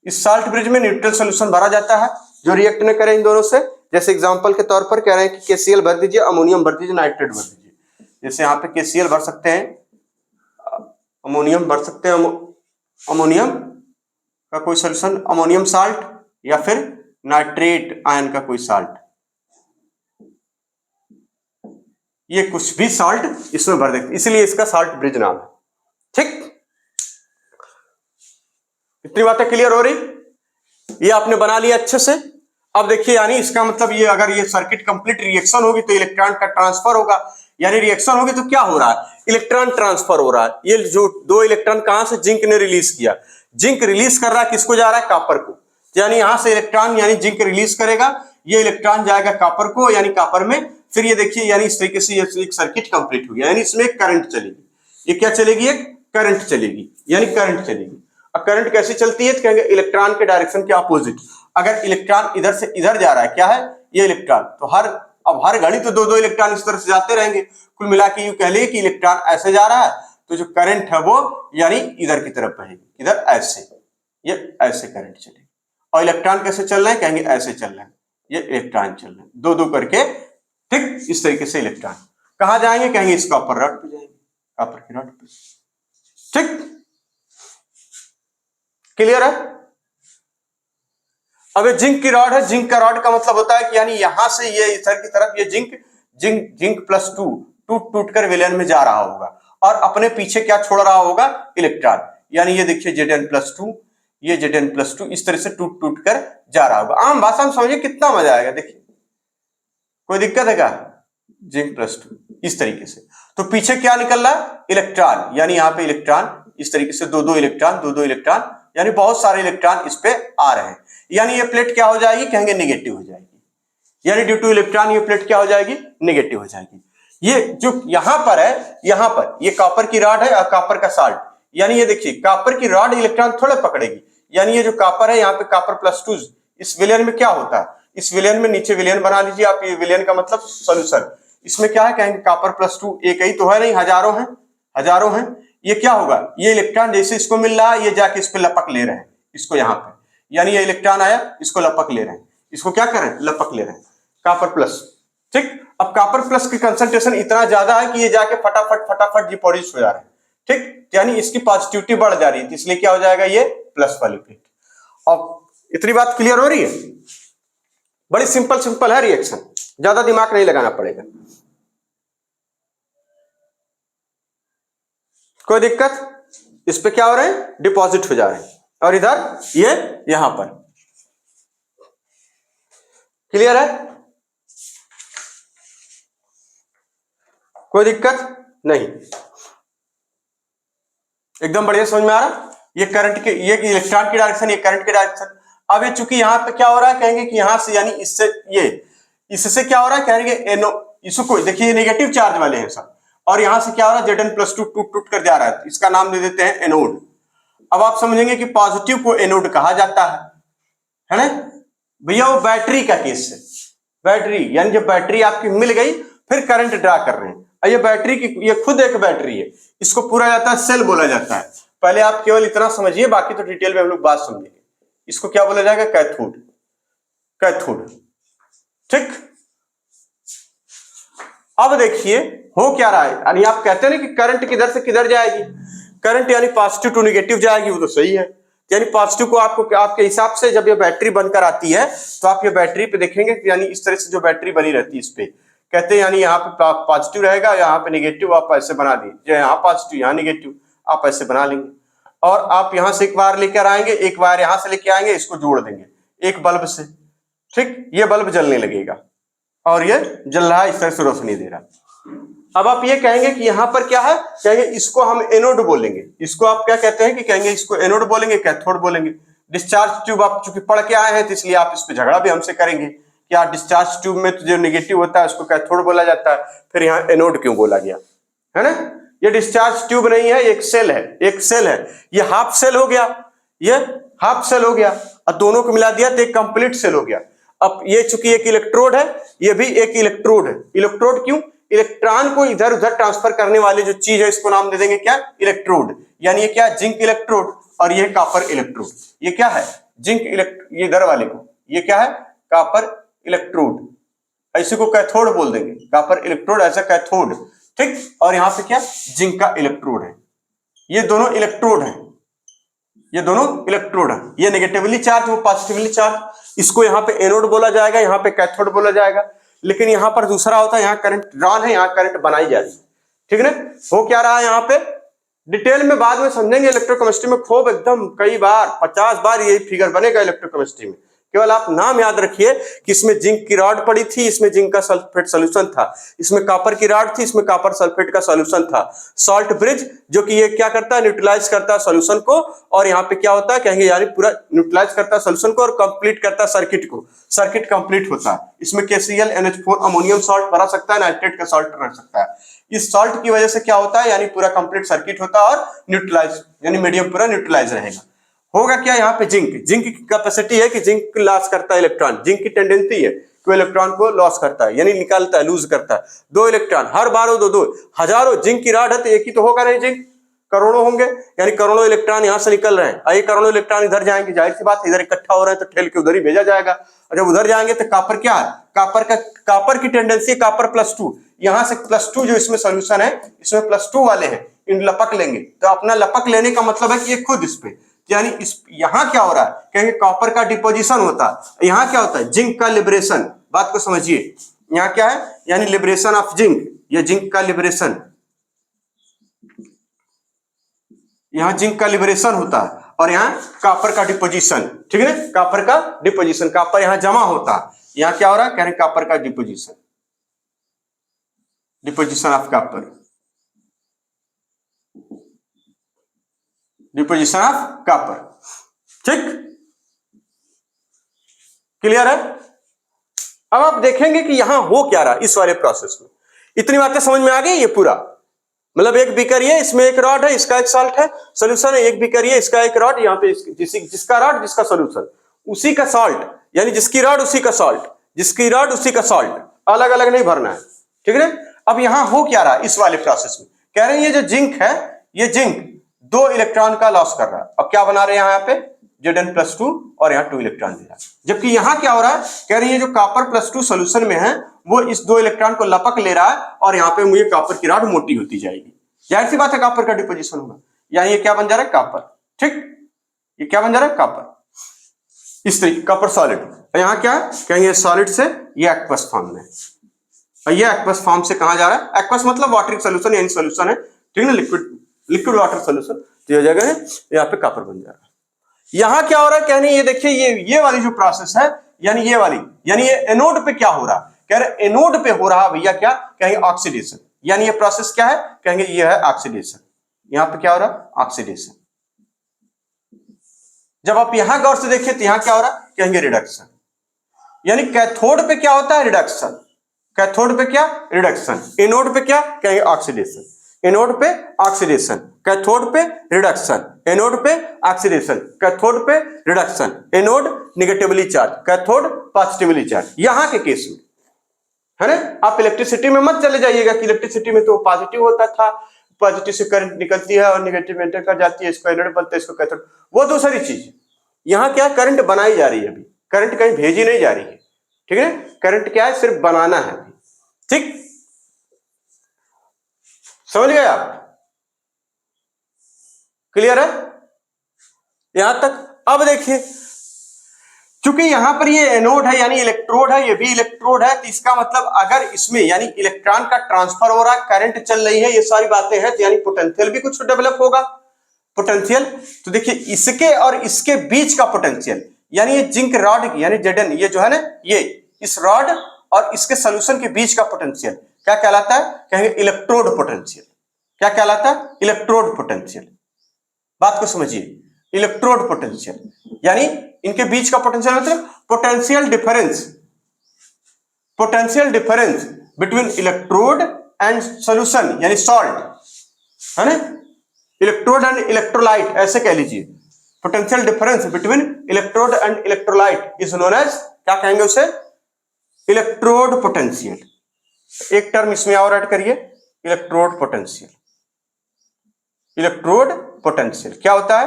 इस साल्ट ब्रिज में न्यूट्रल सॉल्यूशन भरा जाता है, जो रिएक्ट न करे इन दोनों से, जैसे एग्जांपल के तौर पर कह रहे हैं कि KCl भर दीजिए, अमोनियम भर दीजिए, नाइट्रेट भर दीजिए, जैसे यहाँ पे KCl भर सकते हैं, अमोनियम भर सकते हैं, अमोनियम का कोई सोल्यूशन, अमोनियम साल्ट, या फिर नाइट्रेट आयन का कोई साल्ट, ये कुछ भी साल्ट इसमें भर देते, इसलिए इसका साल्ट ब्रिज नाम है, ठीक। इतनी बातें क्लियर हो रही, ये आपने बना लिया अच्छे से। अब देखिए, यानी इसका मतलब ये, अगर ये सर्किट कंप्लीट रिएक्शन होगी तो इलेक्ट्रॉन का ट्रांसफर होगा, यानी रिएक्शन होगी तो क्या हो रहा है, इलेक्ट्रॉन ट्रांसफर हो रहा है। ये जो 2 इलेक्ट्रॉन कहां से जिंक ने रिलीज किया, जिंक रिलीज कर रहा है, किसको जा रहा है, कॉपर को, यानी यहां से इलेक्ट्रॉन यानी जिंक रिलीज करेगा, ये इलेक्ट्रॉन जाएगा कॉपर को, यानी कॉपर में, फिर ये देखिए, यानी इस तरीके से एक सर्किट कंप्लीट हो गया, यानी इसमें एक करंट चलेगी, ये क्या चलेगी, एक करंट चलेगी, यानी करंट चलेगी। अब करंट कैसी चलती है, तो कहेंगे इलेक्ट्रॉन के डायरेक्शन के अपोजिट, अगर इलेक्ट्रॉन इधर से इधर जा रहा है, क्या है ये इलेक्ट्रॉन, तो हर घड़ी तो 2 इलेक्ट्रॉन इस तरह से जाते रहेंगे, कुल मिला के यूं कह लिए कि इलेक्ट्रॉन ऐसे जा रहा है, तो जो करंट है वो यानी इधर की तरफ बहेगी, इधर ऐसे, ये ऐसे करंट चलेगी। और इलेक्ट्रॉन कैसे चल रहे हैं, कहेंगे ऐसे चल रहे हैं, ये इलेक्ट्रॉन चल रहे हैं 2 करके, ठीक। इस तरीके से इलेक्ट्रॉन कहां जाएंगे, कहेंगे इस कॉपर रॉड पे जाएंगे, कॉपर की रॉड पे, ठीक। क्लियर है। अब ये जिंक की रॉड है, जिंक का रॉड का मतलब होता है कि यानी यहां से ये इधर की तरफ ये जिंक +2 टूट कर विलयन में जा रहा होगा, और अपने पीछे क्या छोड़ रहा होगा, इलेक्ट्रॉन, यानी ये देखिए Zn+2, ये Zn+2 इस तरह से टूट कर जा रहा होगा। आम भाषा में समझिए कितना मजा आएगा, देखिए कोई दिक्कत है क्या, जिंक+2 इस तरीके से, तो पीछे क्या निकल रहा है, इलेक्ट्रॉन, यानी यहाँ पे इलेक्ट्रॉन इस तरीके से 2 इलेक्ट्रॉन, यानी बहुत सारे इलेक्ट्रॉन इस पे आ रहे हैं, यानी ये प्लेट क्या हो जाएगी, कहेंगे नेगेटिव हो जाएगी, यानी ड्यू टू इलेक्ट्रॉन ये प्लेट क्या हो जाएगी, नेगेटिव हो जाएगी। ये जो यहां पर है, यहां पर ये कॉपर की रॉड है और कॉपर का साल्ट, यानी ये देखिए कॉपर की रॉड इलेक्ट्रॉन थोड़ा पकड़ेगी, यानी ये जो कॉपर है यहाँ पे कॉपर +2, इस विलयन में क्या होता है, इस विलयन में नीचे विलयन बना लीजिए आप, ये विलयन का मतलब सॉल्यूशन, इसमें क्या है कहेंगे कॉपर +2, एक ही तो है नहीं, हजारों हैं, हजारों हैं। ये क्या होगा, ये इलेक्ट्रॉन जैसे इसको मिल रहा है ये जाके इस पे लपक ले रहे हैं, इसको यहाँ पे, यानी ये इलेक्ट्रॉन आया इसको लपक ले रहे हैं, इसको क्या करें लपक ले रहे हैं, कॉपर प्लस। ठीक, अब कॉपर प्लस की कंसंट्रेशन इतना ज्यादा है कि ये जाके फटाफट फटाफट डिपोजिट हो जा रहे हैं। ठीक, यानी इसकी पॉजिटिविटी बढ़ जा रही है, इसलिए क्या हो जाएगा ये प्लस वाली प्लेट। अब इतनी बात क्लियर हो रही है, बड़ी सिंपल सिंपल है रिएक्शन, ज्यादा दिमाग नहीं लगाना पड़ेगा। कोई दिक्कत, इस पे क्या हो रहे हैं डिपॉजिट हो जा रहे हैं, और इधर ये यहां पर, क्लियर है, कोई दिक्कत नहीं, एकदम बढ़िया समझ में आ रहा। ये करंट के, ये इलेक्ट्रॉन की डायरेक्शन, ये करंट की डायरेक्शन। अब ये चूंकि यहां पे क्या हो रहा है कहेंगे कि यहां से, यानी इससे ये, इससे क्या हो रहा है कहेंगे एनो, इसको देखिए नेगेटिव चार्ज वाले हैं सब, और यहां से क्या हो रहा है Zn+2 टूट टूट कर जा रहा है, इसका नाम दे देते हैं एनोड। अब आप समझेंगे कि पॉजिटिव को एनोड कहा जाता है ना भैया, वो बैटरी का केस है, बैटरी यानी जब बैटरी आपकी मिल गई फिर करंट ड्रा कर रहे हैं, ये बैटरी की, ये खुद एक बैटरी है, इसको पूरा जाता है सेल बोला जाता है। पहले आप केवल इतना समझिए, बाकी तो डिटेल में हम लोग बात समझेंगे। इसको क्या बोला जाएगा कैथोड, कैथोड। ठीक, अब देखिए हो क्या रहा है, यानी आप कहते हैं ना कि करंट किधर से किधर जाएगी, करंट यानी पॉजिटिव टू नेगेटिव जाएगी, वो तो सही है, यानी पॉजिटिव को आपको आपके हिसाब से जब ये बैटरी बनकर आती है तो आप ये बैटरी पे देखेंगे, यानी इस तरह से जो बैटरी बनी रहती है इस पे कहते हैं, यानी यहाँ पे पॉजिटिव रहेगा, यहाँ पे नेगेटिव, आप ऐसे बना दीजिए, यहाँ पॉजिटिव यहाँ नेगेटिव आप ऐसे बना लेंगे, और आप यहाँ से एक वायर लेकर आएंगे, एक वायर यहाँ से लेके आएंगे, इसको जोड़ देंगे एक बल्ब से। ठीक, ये बल्ब जलने लगेगा और ये जल रहा है, इस तरह से रोशनी दे रहा। अब आप ये कहेंगे कि यहाँ पर क्या है, कहेंगे इसको हम एनोड बोलेंगे, इसको आप क्या कहते हैं कि कहेंगे इसको एनोड बोलेंगे, कैथोड बोलेंगे। डिस्चार्ज ट्यूब आप चूंकि पढ़ के आए हैं तो इसलिए आप इस पे झगड़ा भी हमसे करेंगे कि यार डिस्चार्ज ट्यूब में तो जो नेगेटिव होता है उसको कैथोड बोला जाता है, फिर यहाँ एनोड क्यों बोला गया, है ना। ये डिस्चार्ज ट्यूब नहीं है, एक सेल है, एक सेल है, ये हाफ सेल हो गया, ये हाफ सेल हो गया, और दोनों को मिला दिया तो एक कंप्लीट सेल हो गया। अब ये चूंकि एक इलेक्ट्रोड है, ये भी एक इलेक्ट्रोड है। इलेक्ट्रोड क्यों, इलेक्ट्रॉन को इधर उधर ट्रांसफर करने वाली जो चीज है इसको नाम दे देंगे क्या इलेक्ट्रोड, यानी ये क्या जिंक इलेक्ट्रोड, और ये कॉपर इलेक्ट्रोड, ये क्या है जिंक ये इधर वाले को, ये क्या है कॉपर इलेक्ट्रोड, ऐसे को कैथोड बोल देंगे, कॉपर इलेक्ट्रोड ऐसा कैथोड। ठीक, और यहाँ पे क्या जिंक का इलेक्ट्रोड है, ये दोनों इलेक्ट्रोड है, ये दोनों इलेक्ट्रोड है, ये नेगेटिवली चार्ज वो पॉजिटिवली चार्ज, इसको यहाँ पे एनोड बोला जाएगा, यहाँ पे कैथोड बोला जाएगा। लेकिन यहाँ पर दूसरा होता है, यहाँ करंट ड्रॉन है, यहाँ करंट बनाई जा रही है। ठीक है, हो क्या रहा है यहाँ पे डिटेल में बाद में समझेंगे। इलेक्ट्रोकेमिस्ट्री में खूब एकदम कई बार 50 बार यही फिगर बनेगा इलेक्ट्रोकेमिस्ट्री में, केवल आप नाम याद रखिए कि इसमें जिंक की रॉड पड़ी थी, इसमें जिंक का सल्फेट सॉल्यूशन था, इसमें कॉपर की रॉड थी, इसमें कॉपर सल्फेट का सॉल्यूशन था। सॉल्ट ब्रिज जो कि ये क्या करता है न्यूट्रलाइज करता है सॉल्यूशन को, और यहाँ पे क्या होता है कहेंगे यानी पूरा न्यूट्रलाइज करता है सॉल्यूशन को और कंप्लीट करता है सर्किट को, सर्किट कंप्लीट होता है। इसमें KCl NH4 अमोनियम सॉल्ट भरा सकता है, नाइट्रेट का सॉल्ट रख सकता है। इस सॉल्ट की वजह से क्या होता है यानी पूरा कंप्लीट सर्किट होता है और न्यूट्रलाइज यानी मीडियम पूरा न्यूट्रलाइज रहेगा। होगा क्या यहाँ पे जिंक, जिंक की कैपेसिटी है कि जिंक लॉस करता है इलेक्ट्रॉन, जिंक की टेंडेंसी है कि इलेक्ट्रॉन को लॉस करता है यानी निकालता है, लूज करता है। 2 इलेक्ट्रॉन हर बार दो हजारों जिंक की रॉड है तो एक ही तो होगा नहीं, जिंक करोड़ों होंगे, यानी करोड़ों इलेक्ट्रॉन यहां से निकल रहे हैं, ये करोड़ों इलेक्ट्रॉन इधर जाएंगे, जाहिर सी बात इधर इकट्ठा हो रहे हैं तो ठेल के उधर ही भेजा जाएगा। और जब उधर जाएंगे तो कॉपर क्या है, कॉपर की टेंडेंसी कॉपर +2, यहां से +2 जो इसमें सोल्यूशन है इसमें +2 वाले हैं, इन लपक लेंगे। तो अपना लपक लेने का मतलब है कि ये खुद इस पे, यानी इस यहां क्या हो रहा है कहेंगे कॉपर का डिपोजिशन होता है, यहां क्या होता है जिंक का लिबरेशन। बात को समझिए, यहां क्या है यानी लिबरेशन ऑफ जिंक, ये जिंक का लिबरेशन, यहां जिंक का लिबरेशन होता है और यहां कॉपर का डिपोजिशन। ठीक है, कॉपर का डिपोजिशन, कॉपर यहां जमा होता है, यहां क्या हो रहा है कह रहे कॉपर का deposition, deposition of copper, deposition of copper. ठीक, क्लियर है। अब आप देखेंगे कि यहां हो क्या रहा इस वाले प्रोसेस में, इतनी बातें समझ में आ गई ये पूरा। मतलब एक बीकर ये, इसमें एक रॉड है, इसका एक सॉल्ट है, सोल्यूशन है, एक बीकर ये, इसका एक रॉड, यहाँ पे जिसका रॉड जिसका सोल्यूशन, उसी का सॉल्ट, यानी जिसकी रॉड उसी का सॉल्ट, जिसकी रॉड उसी का सॉल्ट, अलग अलग नहीं भरना है, ठीक है। अब यहां हो क्या रहा है इस वाले प्रोसेस में, कह रहे हैं ये जो जिंक है, ये जिंक 2 इलेक्ट्रॉन का लॉस कर रहा है। अब क्या बना रहे हैं यहाँ पे Zn+2 और यहाँ 2 इलेक्ट्रॉन दे रहा है, जबकि यहाँ क्या हो रहा है, कह रही है जो कॉपर +2 सोल्यूशन में है वो इस 2 इलेक्ट्रॉन को लपक ले रहा है और यहाँ पे मुझे कॉपर की रॉड मोटी होती जाएगी। जाहिर सी बात है कॉपर का डिपोजिशन होगा, यहाँ ये क्या बन जा रहा है कॉपर, ठीक, ये क्या बन जा रहा है कॉपर, इस तरीके कॉपर सॉलिड। यहाँ क्या है, कहेंगे सॉलिड से ये एक्वस फॉर्म में, और ये एक्वस फॉर्म से कहां जा रहा है, एक्वस मतलब वाटरिंग सोल्यूशन, यानी सोल्यूशन है, ठीक है, लिक्विड वाटर सोल्यूशन, तो ये जगह है यहाँ पे कॉपर बन जा रहा है। यहां क्या हो रहा है, कहने ये देखिए ये वाली जो प्रोसेस है, यानी ये वाली, यानी ये एनोड पे क्या हो रहा है, कह रहे एनोड पे हो रहा भैया क्या, कहेंगे ऑक्सीडेशन, यानी ये प्रोसेस क्या है, कहेंगे ये है ऑक्सीडेशन। यहां पे क्या हो रहा है ऑक्सीडेशन। जब आप यहां गौर से देखिए तो यहां क्या हो रहा है, कहेंगे रिडक्शन, यानी कैथोड पे क्या होता है रिडक्शन, कैथोड पे क्या रिडक्शन, एनोड पे क्या कहेंगे ऑक्सीडेशन, एनोड पे ऑक्सीडेशन, कैथोड पे रिडक्शन, एनोड पे ऑक्सीडेशन, कैथोड पे reduction, anode negatively charge, cathode positively charge, यहां के केस में है ना। आप इलेक्ट्रिसिटी में मत चले जाइएगा कि इलेक्ट्रिसिटी में तो पॉजिटिव होता था, पॉजिटिव से करंट निकलती है और निगेटिव एंटर कर जाती है, इसको एनोड बोलते हैं, इसको कैथोड, वो दूसरी चीज। यहां क्या करंट बनाई जा रही है, अभी करंट कहीं भेजी नहीं जा रही है, ठीक है, करंट क्या है सिर्फ बनाना है, ठीक, समझ गए आप, क्लियर है यहां तक। अब देखिए क्योंकि यहां पर ये एनोड है यानी इलेक्ट्रोड है, ये भी इलेक्ट्रोड है, तो इसका मतलब अगर इसमें यानी इलेक्ट्रॉन का ट्रांसफर हो रहा है, करंट चल रही है, ये सारी बातें हैं, तो यानी पोटेंशियल भी कुछ डेवलप होगा, पोटेंशियल। तो देखिए इसके और इसके बीच का पोटेंशियल, यानी ये जिंक रॉड यानी Zn, ये जो है ना, ये इस रॉड और इसके सोल्यूशन के बीच का पोटेंशियल क्या कहलाता है, कहेंगे इलेक्ट्रोड पोटेंशियल। क्या कहलाता है, इलेक्ट्रोड पोटेंशियल। बात को समझिए, इलेक्ट्रोड पोटेंशियल यानी इनके बीच का पोटेंशियल मतलब potential difference, potential difference between electrode and solution यानी सॉल्ट, है ना, इलेक्ट्रोड एंड इलेक्ट्रोलाइट ऐसे कह लीजिए, potential difference between electrode and electrolyte is known as, क्या कहेंगे उसे, इलेक्ट्रोड पोटेंशियल। एक टर्म इसमें और ऐड करिए, इलेक्ट्रोड पोटेंशियल। इलेक्ट्रोड पोटेंशियल क्या होता है,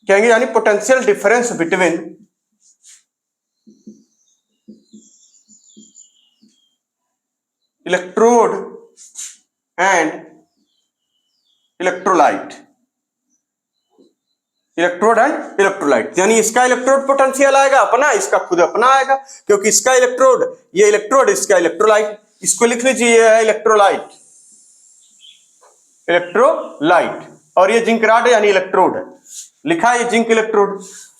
कहेंगे यानी potential difference between electrode and electrolyte, electrode and electrolyte, यानी इसका इलेक्ट्रोड पोटेंशियल आएगा अपना, इसका खुद अपना आएगा, क्योंकि इसका इलेक्ट्रोड, ये इलेक्ट्रोड, इसका इलेक्ट्रोलाइट, इसको लिख लीजिए ये है इलेक्ट्रोलाइट, इलेक्ट्रोलाइट, और ये जिंक रॉड यानी इलेक्ट्रोड है, लिखा है ये जिंक इलेक्ट्रोड,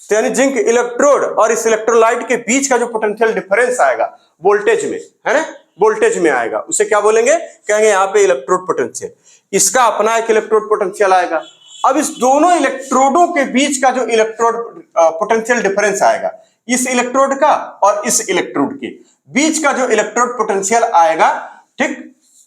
तो यानी जिंक इलेक्ट्रोड और इस इलेक्ट्रोलाइट के बीच का जो पोटेंशियल डिफरेंस आएगा वोल्टेज में, है ना, वोल्टेज में आएगा, उसे क्या बोलेंगे, कहेंगे यहाँ पे इलेक्ट्रोड पोटेंशियल, इसका अपना एक इलेक्ट्रोड पोटेंशियल आएगा। अब इस दोनों इलेक्ट्रोडों के बीच का जो इलेक्ट्रोड पोटेंशियल डिफरेंस आएगा, इस इलेक्ट्रोड का और इस इलेक्ट्रोड के बीच का जो इलेक्ट्रोड पोटेंशियल आएगा, ठीक,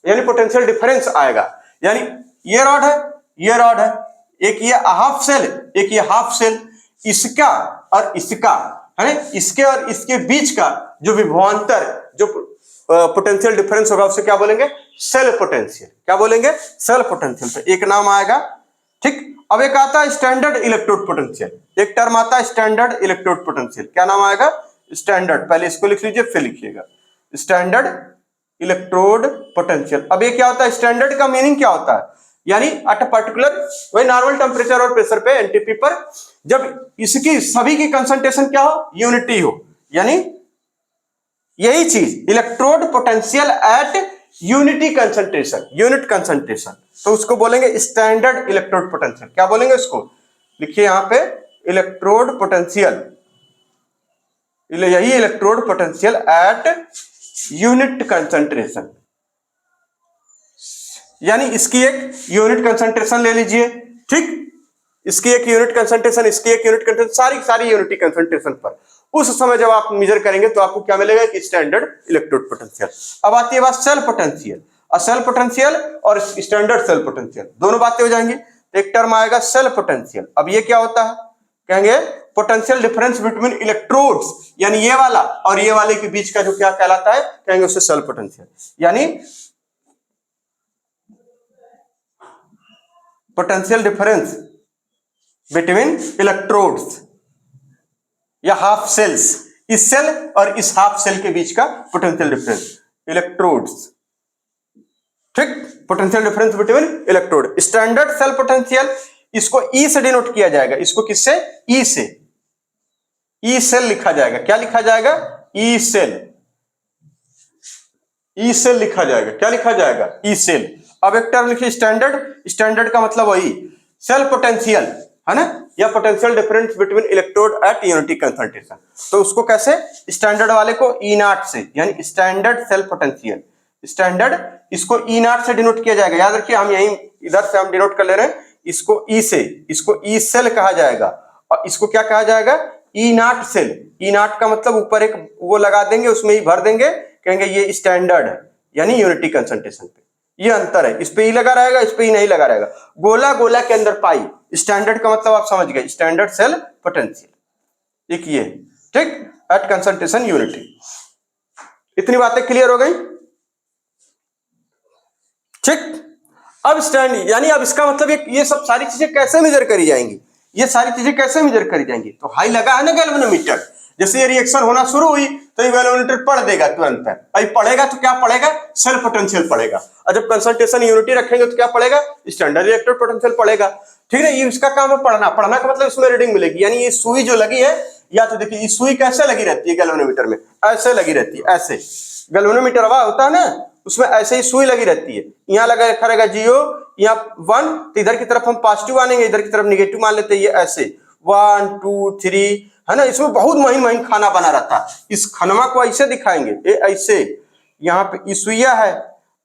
यानी पोटेंशियल डिफरेंस आएगा, यानी ये रॉड है, ये रॉड है, एक ये हाफ सेल, एक ये हाफ सेल, इसका और इसका, है ना, इसके और इसके बीच का जो विभवांतर जो पोटेंशियल डिफरेंस होगा उसे क्या बोलेंगे, सेल पोटेंशियल। क्या बोलेंगे, सेल पोटेंशियल। तो एक नाम आएगा, ठीक। अब एक आता है स्टैंडर्ड इलेक्ट्रोड पोटेंशियल, एक टर्म आता है स्टैंडर्ड इलेक्ट्रोड पोटेंशियल। क्या नाम आएगा, स्टैंडर्ड, पहले इसको लिख लीजिए फिर लिखिएगा, स्टैंडर्ड इलेक्ट्रोड पोटेंशियल। अब ये क्या होता है, स्टैंडर्ड का मीनिंग क्या होता है, यानी एट अ पर्टिकुलर वही नॉर्मल टेम्परेचर और प्रेशर पे एनटीपी पर जब इसकी सभी की कंसंट्रेशन क्या हो, यूनिटी हो, यानी यही चीज electrode potential at unity concentration, unit concentration, तो उसको बोलेंगे स्टैंडर्ड इलेक्ट्रोड पोटेंशियल। क्या बोलेंगे उसको, लिखिए यहां पे इलेक्ट्रोड पोटेंशियल, यही electrode potential at unit concentration, यानी इसकी एक यूनिट कंसंट्रेशन ले लीजिए, ठीक, इसकी एक यूनिट कंसंट्रेशन, इसकी एक यूनिट कंसंट्रेशन, सारी यूनिटी कंसंट्रेशन पर उस समय जब आप मेजर करेंगे तो आपको क्या मिलेगा कि स्टैंडर्ड इलेक्ट्रोड पोटेंशियल। अब आती है बात सेल पोटेंशियल। सेल पोटेंशियल और स्टैंडर्ड सेल पोटेंशियल, दोनों बातें हो जाएंगी। तो एक टर्म आएगा सेल पोटेंशियल। अब ये क्या होता है, कहेंगे पोटेंशियल डिफरेंस बिटवीन इलेक्ट्रोड्स, यानी ये वाला और ये वाले के बीच का जो क्या कहलाता है, कहेंगे उसे सेल पोटेंशियल। यानी पोटेंशियल डिफरेंस बिटवीन इलेक्ट्रोड्स या हाफ सेल्स, इस सेल और इस हाफ सेल के बीच का पोटेंशियल डिफरेंस इलेक्ट्रोड्स, ठीक, potential difference between electrode. Standard cell potential, इसको ई से डिनोट किया जाएगा। इसको किससे, ई से, ई सेल लिखा जाएगा। क्या लिखा जाएगा, ई सेल, ई सेल लिखा जाएगा। क्या लिखा जाएगा, ई सेल। अब एक टर्म लिखिए स्टैंडर्ड। स्टैंडर्ड का मतलब वही सेल पोटेंशियल है ना, या potential difference between electrode eight unity concentration. तो उसको कैसे, स्टैंडर्ड वाले को ई नॉट से, यानी स्टैंडर्ड सेल पोटेंशियल, स्टैंडर्ड, इसको ई नॉट से डिनोट किया जाएगा। याद रखिए, हम यहीं इधर से हम डिनोट कर ले रहे हैं, इसको ई से, इसको ई सेल कहा जाएगा और इसको क्या कहा जाएगा, ई नॉट सेल। ई नॉट का मतलब ऊपर एक वो लगा देंगे, उसमें ही भर देंगे, कहेंगे ये स्टैंडर्ड है, यानी यूनिटी कंसंट्रेशन पे ये अंतर है। इस पे ई लगा रहेगा, इस पे ई नहीं लगा रहेगा। गोला गोला के अंदर पाई, स्टैंडर्ड का मतलब आप समझ गए, स्टैंडर्ड सेल पोटेंशियल एक ये, ठीक, एट कंसंट्रेशन यूनिटी। इतनी बातें क्लियर हो गई, ठीक। अब स्टैंड, यानी अब इसका मतलब ये सब सारी चीजें कैसे मेजर करी जाएंगी, ये सारी चीजें कैसे मेजर करी जाएंगी। तो हाई लगा है ना गैल्वेनोमीटर, जैसे ये रिएक्शन होना शुरू हुई तो ये गैल्वेनोमीटर पढ़ देगा तुरंत। अभी पढ़ेगा तो क्या पढ़ेगा, सेल पोटेंशियल पढ़ेगा, और जब कंसंट्रेशन यूनिटी रखेंगे तो क्या पढ़ेगा, स्टैंडर्ड इलेक्ट्रोड पोटेंशियल पढ़ेगा, ठीक है। ये इसका काम है पढ़ना। पढ़ना का मतलब इसमें रीडिंग मिलेगी, यानी ये सुई जो लगी है, या तो देखिए ये सुई कैसे लगी रहती है गैल्वेनोमीटर में, ऐसे लगी रहती है, ऐसे गैल्वेनोमीटर हवा होता है ना, उसमें ऐसे ही सुई लगी रहती है। यहाँ लगा रखा रहेगा 0, यहाँ 1, तो इधर की तरफ हम पॉजिटिव मानेंगे, इधर की तरफ नेगेटिव मान लेते हैं। ये ऐसे 1 2 3 है ना, इसमें बहुत महीन महीन खाना बना रहता है। इस खनमा को ऐसे दिखाएंगे, ये ऐसे, यहाँ पे इसुइया है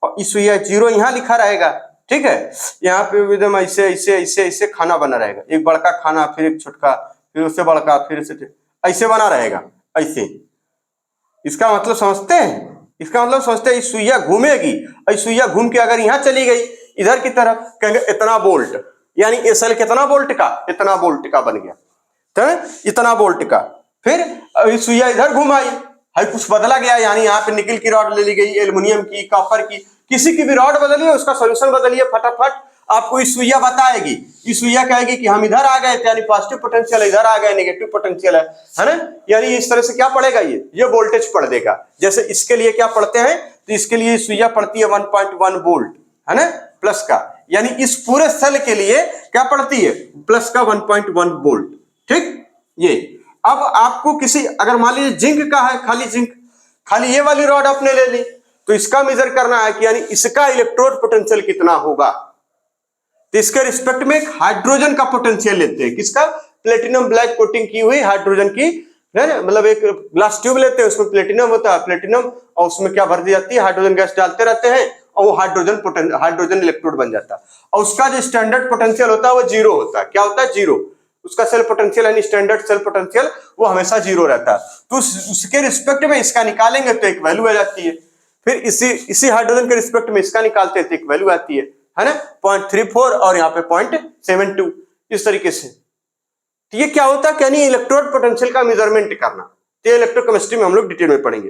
और इसुइया 0 यहाँ लिखा रहेगा, ठीक है। यहाँ पे एकदम ऐसे ऐसे ऐसे ऐसे खाना बना रहेगा, एक बड़का खाना, फिर एक छोटका, फिर उससे बड़का, फिर से ऐसे बना रहेगा, ऐसे। इसका मतलब समझते हैं, इसका मतलब समझते हैं, सुइया घूमेगी, सुइया घूम के अगर यहाँ चली गई इधर की तरफ, कहेंगे इतना बोल्ट, यानी ये सेल कितना बोल्ट का, इतना बोल्ट का बन गया, तो इतना बोल्ट का। फिर सुइया इधर घुमाई, है कुछ बदला गया, यानी यहाँ पे निकल की रॉड ले ली गई, एल्युमिनियम की, कॉपर की, किसी की भी रॉड बदलिए, उसका सोल्यूशन बदलिए, फटाफट आपको इस सुइया बताएगी। इस सुइया कहेगी कि हम इधर आ गए, यानी पॉजिटिव पोटेंशियल, इधर आ गए नेगेटिव पोटेंशियल है ना। यानी इस तरह से क्या पढ़ेगा, ये वोल्टेज पढ़ देगा। जैसे इसके लिए क्या पढ़ते हैं, तो इसके लिए सुइया पढ़ती है 1.1 वोल्ट है ना, प्लस का, यानी इस पूरे सेल के लिए क्या पढ़ती है, प्लस का 1.1 वोल्ट, ठीक। ये अब आपको किसी, अगर मान लीजिए जिंक का है, खाली जिंक, खाली ये वाली रॉड आपने ले ली, तो इसका मेजर करना है कि यानी इसका इलेक्ट्रोड पोटेंशियल कितना होगा। तो इसके रिस्पेक्ट में एक हाइड्रोजन का पोटेंशियल लेते हैं, किसका, प्लेटिनम ब्लैक कोटिंग की हुई हाइड्रोजन की, मतलब एक ग्लास ट्यूब लेते हैं, उसमें प्लेटिनम होता है, प्लेटिनम, और उसमें क्या भर दी जाती है, हाइड्रोजन गैस डालते रहते हैं, और वो हाइड्रोजन इलेक्ट्रोड बन जाता है। और उसका जो स्टैंडर्ड पोटेंशियल होता है वो 0 होता है। क्या होता है, 0। उसका सेल पोटेंशियल यानी स्टैंडर्ड सेल पोटेंशियल वो हमेशा 0 रहता है। तो उसके रिस्पेक्ट में इसका निकालेंगे तो एक वैल्यू आ जाती है, फिर इसी हाइड्रोजन के रिस्पेक्ट में इसका निकालते हैं तो एक वैल्यू आती है ना, 0.34 और यहाँ पे 0.72, इस तरीके से। तो ये क्या होता है, यानी इलेक्ट्रोड पोटेंशियल का मेजरमेंट करना। तो इलेक्ट्रोकेमिस्ट्री में हम लोग डिटेल में पढ़ेंगे।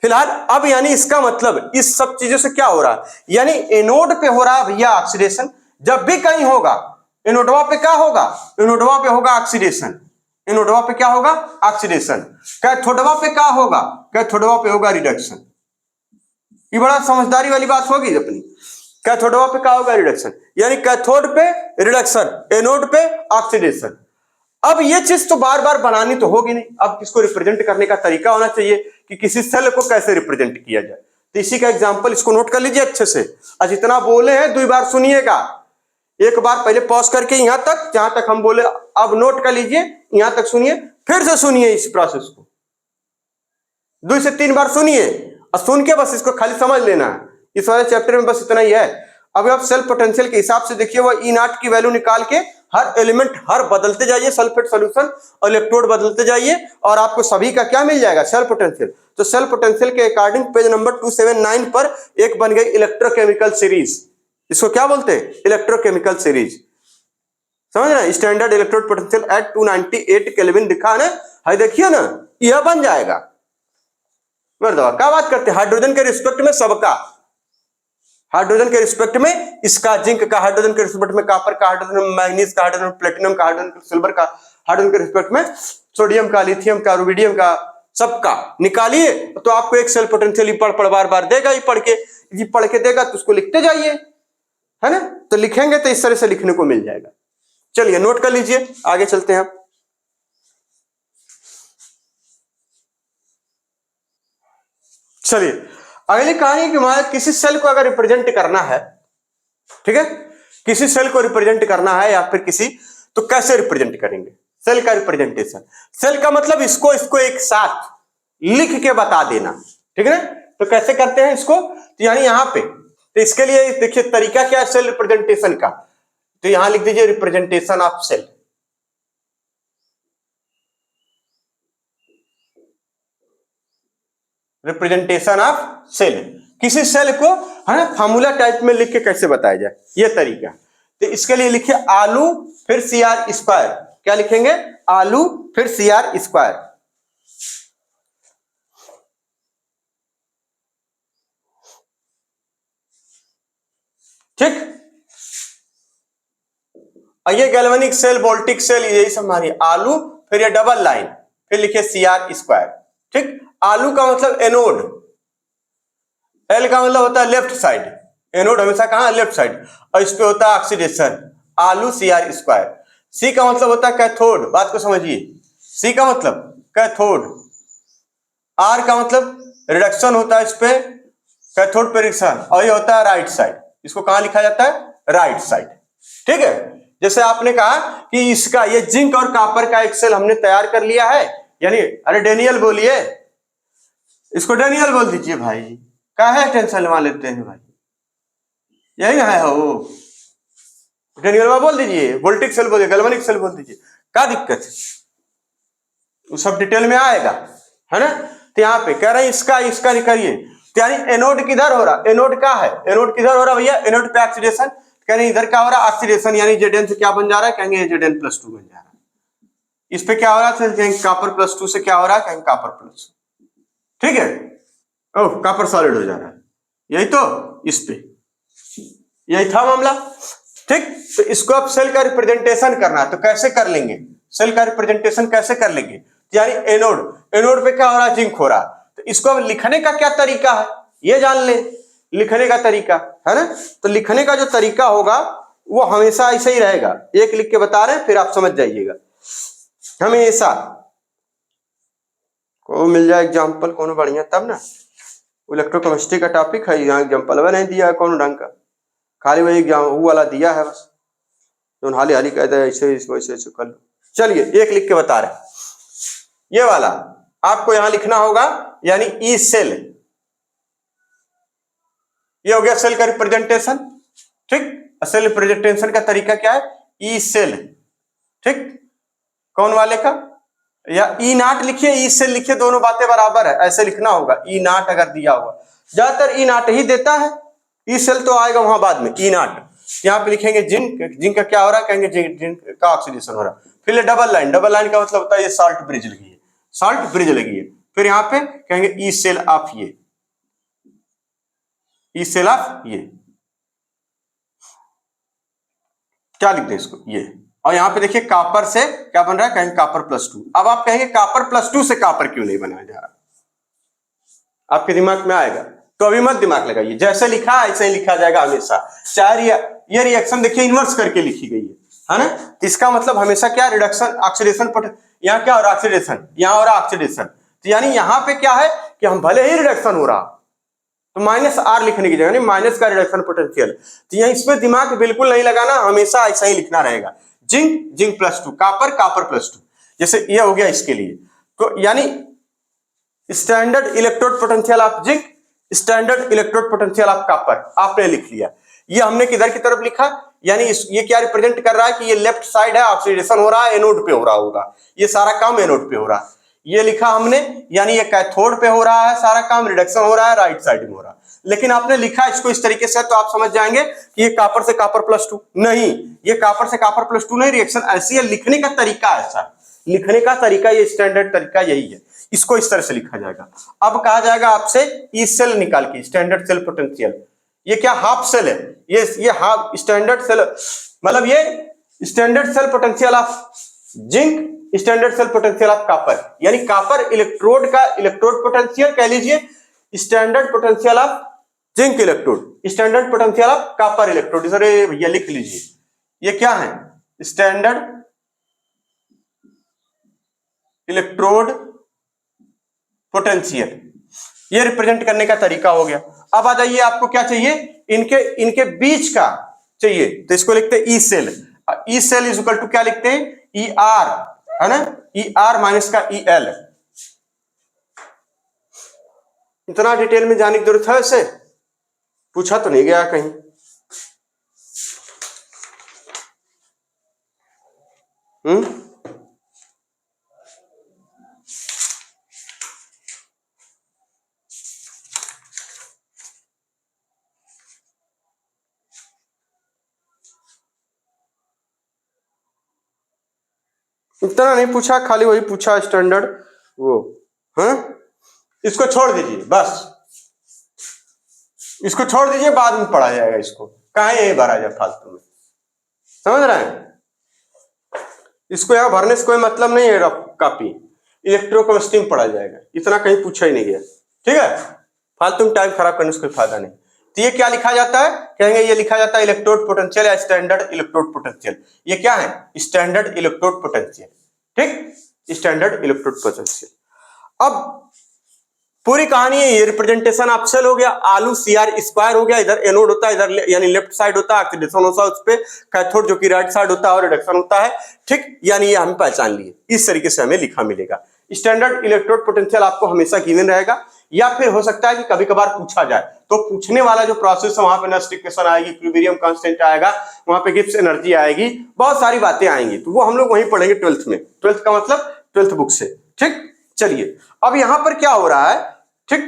फिलहाल अब यानी इसका मतलब इस सब चीजों से क्या हो रहा है, यानी एनोड पे हो रहा है भैया ऑक्सीडेशन। जब भी कहीं होगा एनोडवा पे क्या होगा, एनोडवा पे होगा ऑक्सीडेशन, एनोडवा पे क्या होगा, ऑक्सीडेशन। कैथोडवा पे क्या होगा, कैथोडवा पे होगा रिडक्शन। ये बड़ा समझदारी वाली बात होगी अपनी। कैथोडवा पे क्या होगा, रिडक्शन, यानी कैथोड पे रिडक्शन, एनोड पे ऑक्सीडेशन। अब ये चीज तो बार बार बनानी तो होगी नहीं, अब इसको रिप्रेजेंट करने का तरीका होना चाहिए कि किसी सेल को कैसे रिप्रेजेंट किया जाए। तो इसी का एग्जांपल इसको नोट कर लीजिए अच्छे से। आज इतना बोले हैं 2 बार सुनिएगा, एक बार पहले पॉज करके यहां तक, जहां तक हम बोले अब नोट कर लीजिए, यहां तक सुनिए, फिर से सुनिए इस प्रोसेस को 2 से 3 बार सुनिए, और सुन के बस इसको खाली समझ लेना है। इस वाले चैप्टर में बस इतना ही है। अब आप सेल पोटेंशियल के हिसाब से देखिए, वो E0 की वैल्यू निकाल के हर एलिमेंट हर बदलते जाइए सल्फेट सोल्यूशन और इलेक्ट्रोड बदलते जाइए और आपको सभी का क्या मिल जाएगा, सेल पोटेंशियल। तो सेल पोटेंशियल के अकॉर्डिंग पेज नंबर 279 पर एक बन गई इलेक्ट्रोकेमिकल सीरीज। इसको क्या बोलते हैं, इलेक्ट्रोकेमिकल सीरीज। समझ रहे हैं, standard electrode potential at 298 kelvin दिखा ना है, देखिए ना यह बन जाएगा। क्या बात करते हैं, हाइड्रोजन के रिस्पेक्ट में सबका, हाइड्रोजन के रिस्पेक्ट में इसका, जिंक का, हाइड्रोजन के रिस्पेक्ट में कॉपर का, हाइड्रोजन में मैग्नीज का, हाइड्रोजन में प्लेटिनम का, हाइड्रोजन सिल्वर का, हाइड्रोजन के रिस्पेक्ट में सोडियम का, लिथियम का, रुबिडियम का, सबका निकालिए तो आपको एक सेल पोटेंशियल पढ़ बार बार देगा, ये पढ़ के देगा तो उसको लिखते जाइए, है ना। तो लिखेंगे तो इस तरह से लिखने को मिल जाएगा। चलिए नोट कर लीजिए, आगे चलते हैं। चलिए अगली कहानी कि हमारे किसी सेल को अगर रिप्रेजेंट करना है, ठीक है, किसी सेल को रिप्रेजेंट करना है या फिर किसी, तो कैसे रिप्रेजेंट करेंगे सेल का रिप्रेजेंटेशन। सेल का मतलब इसको एक साथ लिख के बता देना, ठीक है ना। तो कैसे करते हैं इसको, तो यानी यहां पे, तो इसके लिए देखिए तरीका क्या है सेल रिप्रेजेंटेशन का। तो यहां लिख दीजिए representation of cell. Representation of cell, किसी सेल को है ना फार्मूला टाइप में लिख के कैसे बताया जाए, ये तरीका। तो इसके लिए लिखिए आलू फिर CR स्क्वायर। क्या लिखेंगे, आलू फिर CR स्क्वायर। ठीक, ये गैल्वेनिक सेल, वोल्टिक सेल, यही सब हमारी आलू, फिर ये डबल लाइन, फिर लिखिए CR स्क्वायर। ठीक, आलू का मतलब एनोड, एल का मतलब होता है लेफ्ट साइड, एनोड हमेशा कहां, लेफ्ट साइड, और इस पे होता है ऑक्सीडेशन, आलू CR स्क्वायर। सी का मतलब होता है कैथोड, बात को समझिए, सी का मतलब कैथोड। आर का मतलब रिडक्शन होता है इस पे, कैथोड पे रिडक्शन, और ये होता है राइट साइड, इसको कहां लिखा जाता है, राइट साइड। ठीक है, जैसे आपने कहा कि इसका ये जिंक और कॉपर का एक सेल हमने तैयार कर लिया है, यानी अरे डेनियल बोलिए, इसको डेनियल बोल दीजिए भाई, काहे टेंशन मान लेते हैं भाई, यही ना है वो, डेनियल बोल दीजिए, वोल्टिक सेल बोलिए, गैल्वेनिक सेल बोल दीजिए, क्या दिक्कत है, वो सब डिटेल में आएगा, है ना। तो यहाँ पे कह रहे हैं इसका नहीं करिए, तो यानी एनोड किधर हो रहा, एनोड का है, एनोड किधर हो रहा भैया, एनोड पे ऑक्सीडेशन, कह रहे इधर क्या हो रहा है, ऑक्सीडेशन, यानी Zn से क्या बन जा रहा है, कहेंगे Zn+2 बन जा रहा है। इस पे क्या हो रहा है, कहेंगे कॉपर +2 से क्या हो रहा है, कहेंगे कॉपर+। ठीक है, ओह कॉपर सॉलिड हो जा रहा है, यही तो, इस पे यही था मामला। ठीक, तो इसको अब सेल का रिप्रेजेंटेशन करना है, तो कैसे कर लेंगे, सेल का रिप्रेजेंटेशन कैसे कर लेंगे, यानी एनोड पे क्या हो रहा है, जिंक हो रहा है, तो इसको अब लिखने का क्या तरीका है, ये जान ले, लिखने का तरीका है ना। तो लिखने का जो तरीका होगा वो हमेशा ऐसा ही रहेगा, एक लिख के बता रहे हैं फिर आप समझ जाइएगा, हमेशा को मिल जाए एग्जाम्पल कौन बढ़िया तब ना, इलेक्ट्रोकेमिस्ट्री का टॉपिक है, यहाँ एग्जाम्पल नहीं दिया है कौन ढंग का, खाली वही एग्जाम वो वाला दिया है बस, तो हाली हाली कहता है ऐसे ऐसे कर लो। चलिए एक लिख के बता रहे, ये वाला आपको यहां लिखना होगा, यानी ई सेल, ये हो गया सेल का रिप्रेजेंटेशन। ठीक, सेल रिप्रेजेंटेशन का तरीका क्या है, ई सेल। ठीक, कौन वाले का, या ई नाट लिखिए, ई सेल लिखिए, दोनों बातें बराबर है, ऐसे लिखना होगा, ई नाट अगर दिया हुआ, ज्यादातर ई नाट ही देता है, ई सेल तो आएगा वहां बाद में, ई नाट। यहाँ पे लिखेंगे जिंक का क्या हो रहा है, कहेंगे जिंक का ऑक्सीडेशन हो रहा है। फिर डबल लाइन का मतलब होता है ये साल्ट ब्रिज लगी है, साल्ट ब्रिज लगी है। फिर यहाँ पे कहेंगे ई सेल ऑफ ये, ई सेल ऑफ ये, क्या लिख दें इसको, ये। और यहाँ पे देखिए कॉपर से क्या बन रहा है, कहेंगे कॉपर+2। अब आप कहेंगे कॉपर+2 से कॉपर क्यों नहीं बनाया जा रहा, आपके दिमाग में आएगा, तो अभी मत दिमाग लगाइए, जैसे लिखा ऐसे ही लिखा जाएगा हमेशा, चाहे ये रिएक्शन देखिए इन्वर्स करके लिखी गई है ना। तो इसका मतलब हमेशा क्या, रिडक्शन ऑक्सीडेशन, यहाँ क्या हो रहा है, ऑक्सीडेशन, यहाँ हो रहा है ऑक्सीडेशन, तो यानी यहाँ पे क्या है कि हम भले ही रिडक्शन हो रहा तो -R लिखने की जगह माइनस का रिडक्शन पोटेंशियल, तो यहाँ इसमें दिमाग बिल्कुल नहीं लगाना, हमेशा ऐसा ही लिखना रहेगा, जिंक+2, कॉपर+2, जैसे ये हो गया इसके लिए। तो यानी standard electrode potential of zinc, standard electrode potential of copper आपने लिख लिया। ये हमने किधर की तरफ लिखा, यानी ये क्या रिप्रेजेंट कर रहा है कि ये लेफ्ट साइड है, ऑक्सीडेशन हो रहा है, एनोड पे हो रहा होगा, ये सारा काम एनोड पे हो रहा है। ये लिखा हमने, यानी ये कैथोड पे हो रहा है सारा काम, रिडक्शन हो रहा है, राइट साइड में हो रहा है। लेकिन आपने लिखा इसको इस तरीके से तो आप समझ जाएंगे कि ये कॉपर से कॉपर +2 नहीं, ये कॉपर से कॉपर +2 नहीं, रिएक्शन ऐसी है, लिखने का तरीका ऐसा, लिखने का तरीका ये स्टैंडर्ड तरीका यही है, इसको इस तरह से लिखा जाएगा। अब कहा जाएगा आपसे ई सेल निकाल के, स्टैंडर्ड सेल पोटेंशियल, ये क्या हाफ सेल है, ये हाफ स्टैंडर्ड सेल, मतलब ये standard cell potential of zinc, standard cell potential of copper, यानी कॉपर इलेक्ट्रोड का इलेक्ट्रोड पोटेंशियल कह लीजिए, standard potential of zinc electrode, standard potential of copper electrode, sir भैया लिख लीजिए, ये क्या है, स्टैंडर्ड इलेक्ट्रोड पोटेंशियल, ये रिप्रेजेंट करने का तरीका हो गया। अब आ जाइए, आपको क्या चाहिए, इनके बीच का चाहिए, तो इसको लिखते हैं E cell, E cell is equal to क्या लिखते हैं, ई आर, है ना, ई आर माइनस का ई एल। इतना डिटेल में जाने की जरूरत है, इसे पूछा तो नहीं गया कहीं। इतना नहीं पूछा, खाली वही पूछा स्टैंडर्ड वो, हाँ, इसको छोड़ दीजिए बस, इसको छोड़ दीजिए, बाद में पढ़ा जाएगा, इसको कहाँ यही भरा जाए फालतू में, समझ रहे हैं, इसको यहां भरने से कोई मतलब नहीं है, रफ कॉपी इलेक्ट्रोकेमिस्ट्री में पढ़ा जाएगा, इतना कहीं पूछा ही नहीं गया, ठीक है, फालतू में टाइम खराब करने से कोई फायदा नहीं। तो ये क्या लिखा जाता है, कहेंगे ये लिखा जाता है इलेक्ट्रोड पोटेंशियल या स्टैंडर्ड इलेक्ट्रोड पोटेंशियल, ये क्या है, स्टैंडर्ड इलेक्ट्रोड पोटेंशियल, ठीक, स्टैंडर्ड इलेक्ट्रोड पोटेंशियल। अब पूरी कहानी है, ये रिप्रेजेंटेशन ऑफ सेल हो गया, आलू CR स्क्वायर हो गया, इधर एनोड होता है, इधर यानी लेफ्ट साइड होता है, ऑक्सीडेशन होता है उस पे, कैथोड जो कि राइट साइड होता है और रिडक्शन होता है, ठीक, यानी ये हम पहचान लिए, इस तरीके से हमें लिखा मिलेगा। स्टैंडर्ड इलेक्ट्रोड पोटेंशियल आपको हमेशा गिवन रहेगा, या फिर हो सकता है कि कभी कभार पूछा जाए, तो पूछने वाला जो प्रोसेस है वहां पे नस्ट इक्वेशन आएगी, इक्विलिब्रियम कांस्टेंट आएगा, वहां पे गिब्स एनर्जी आएगी, बहुत सारी बातें आएंगी, तो वो हम लोग वहीं पढ़ेंगे 12th में, 12th का मतलब 12th बुक से, ठीक। चलिए, अब यहां पर क्या हो रहा है, ठीक,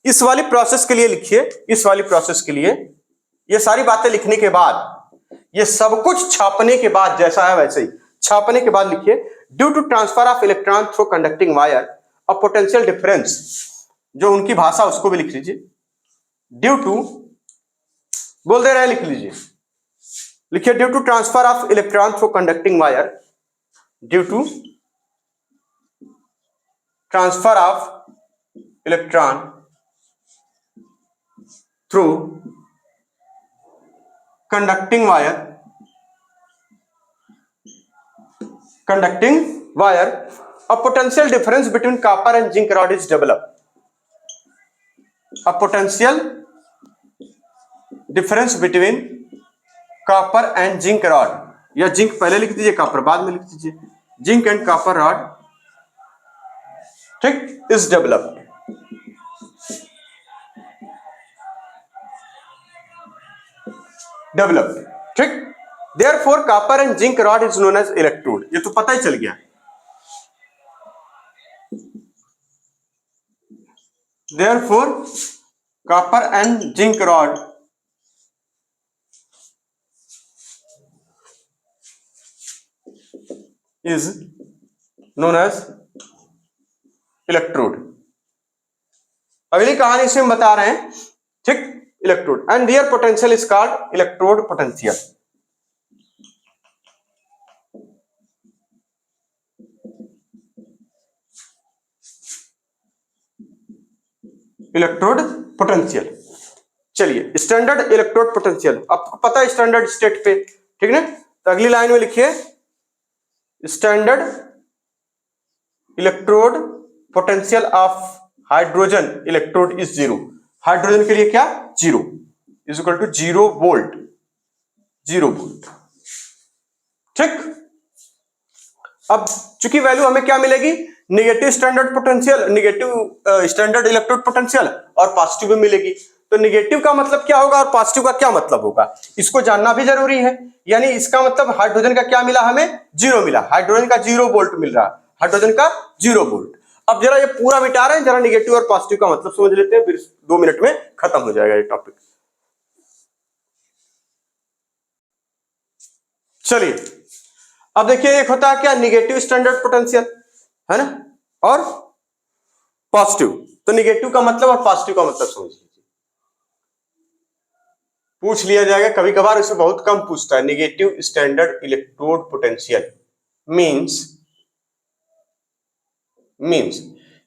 इस वाली प्रोसेस के लिए लिखिए, इस वाली प्रोसेस के लिए ये सारी बातें लिखने के बाद, ये सब कुछ छापने के बाद, जैसा है वैसे ही छापने के बाद लिखिए, due to transfer of electron through conducting wire a potential difference, जो उनकी भाषा उसको भी लिख लीजिए, ड्यू टू, बोल दे रहे हैं, लिख लीजिए, लिखिए due to transfer of electron through conducting wire, due to transfer of electron through conducting wire a potential difference between copper and zinc rod is developed, a potential difference between copper and zinc rod, या zinc पहले लिख दीजिए, copper बाद में लिख दीजिए, zinc and copper rod, ठीक, is developed, developed, ठीक, therefore copper and zinc rod is known as electrode, ये तो पता ही चल गया, therefore copper and zinc rod is known as electrode. अगली कहानी से हम बता रहे हैं, ठीक, electrode and their potential is called electrode potential, electrode potential. चलिए, स्टैंडर्ड इलेक्ट्रोड पोटेंशियल आपको पता है स्टैंडर्ड स्टेट पे, ठीक है, तो अगली लाइन में लिखिए, standard electrode potential of hydrogen electrode is 0, hydrogen के लिए क्या, 0 is equal to 0 volt, 0 volt, ठीक। अब चूंकि वैल्यू हमें क्या मिलेगी, negative standard potential, negative standard electrode potential और पॉजिटिव भी मिलेगी, तो निगेटिव का मतलब क्या होगा और पॉजिटिव का क्या मतलब होगा, इसको जानना भी जरूरी है। यानी इसका मतलब हाइड्रोजन का क्या मिला हमें, 0 मिला, हाइड्रोजन का 0 वोल्ट मिल रहा, हाइड्रोजन का 0 वोल्ट। अब जरा ये पूरा मिटा रहे हैं, जरा निगेटिव और पॉजिटिव का मतलब समझ लेते हैं, फिर 2 मिनट में खत्म हो जाएगा ये टॉपिक। चलिए अब देखिए, एक होता है क्या, निगेटिव स्टैंडर्ड पोटेंशियल, है ना, और पॉजिटिव। तो निगेटिव का मतलब और पॉजिटिव का मतलब समझ लीजिए, पूछ लिया जाएगा कभी कभार, इसे बहुत कम पूछता है। Negative standard electrode potential means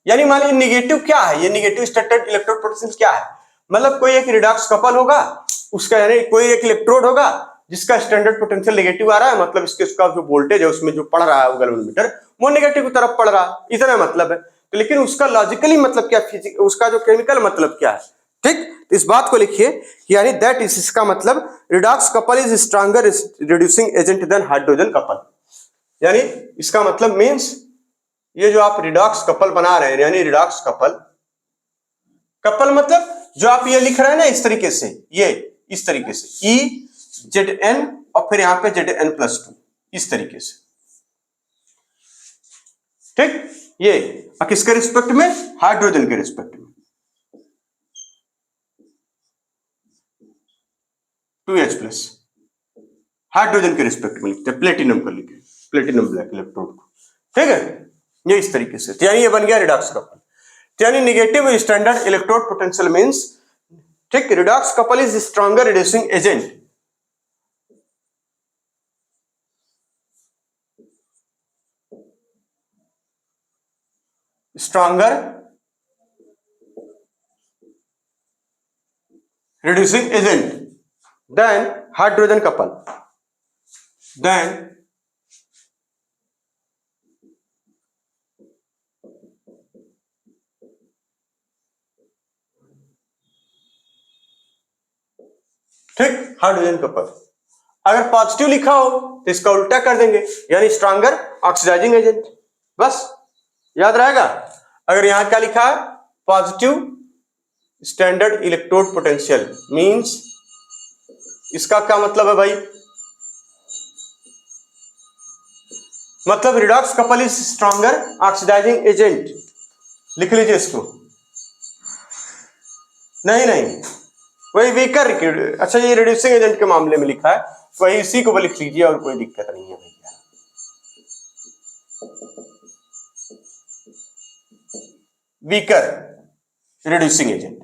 यानी मान लीजिए निगेटिव क्या है, ये निगेटिव स्टैंडर्ड इलेक्ट्रोड पोटेंशियल क्या है, मतलब कोई एक रिडॉक्स कपल होगा, उसका यानी कोई एक इलेक्ट्रोड होगा जिसका स्टैंडर्ड पोटेंशियल नेगेटिव आ रहा है, मतलब इसके उसका जो वोल्टेज है उसमें जो पड़ रहा है गैल्वेनोमीटर वो नेगेटिव की तरफ पड़ रहा है, इतना मतलब है। तो लेकिन उसका लॉजिकली मतलब क्या, उसका जो केमिकल मतलब क्या है, ठीक, तो इस बात को लिखिए कि यानी दैट इज, इसका मतलब redox couple is stronger reducing agent than hydrogen couple. यानी इसका मतलब मींस ये जो आप रिडॉक्स कपल बना रहे हैं, यानी रिडॉक्स कपल मतलब जो आप ये लिख रहे हैं ना इस तरीके से, ये इस तरीके से EZN और फिर यहां पे ZN+2 इस तरीके से, ठीक, ये किसके रिस्पेक्ट में, हाइड्रोजन के रिस्पेक्ट में, 2H+ हाइड्रोजन के रिस्पेक्ट में लिखते हैं, प्लेटिनम को लिखे, प्लेटिनम ब्लैक इलेक्ट्रोड को, ठीक है, ये इस तरीके से। तो यानी ये बन गया रिडॉक्स कपल। तो यानी negative standard electrode potential means, ठीक, redox couple is stronger reducing agent, stronger reducing agent than hydrogen couple, then ठीक, हाइड्रोजन कपल। अगर पॉजिटिव लिखा हो तो इसका उल्टा कर देंगे, यानी स्ट्रॉन्गर ऑक्सीडाइजिंग एजेंट, बस याद रहेगा। अगर यहां क्या लिखा है, positive standard electrode potential means, इसका क्या मतलब है भाई, मतलब redox couple is stronger oxidising agent, लिख लीजिए इसको, नहीं वही वीकर, अच्छा ये रिड्यूसिंग एजेंट के मामले में लिखा है, वही इसी को लिख लीजिए और कोई दिक्कत नहीं है भैया। Weaker reducing agent,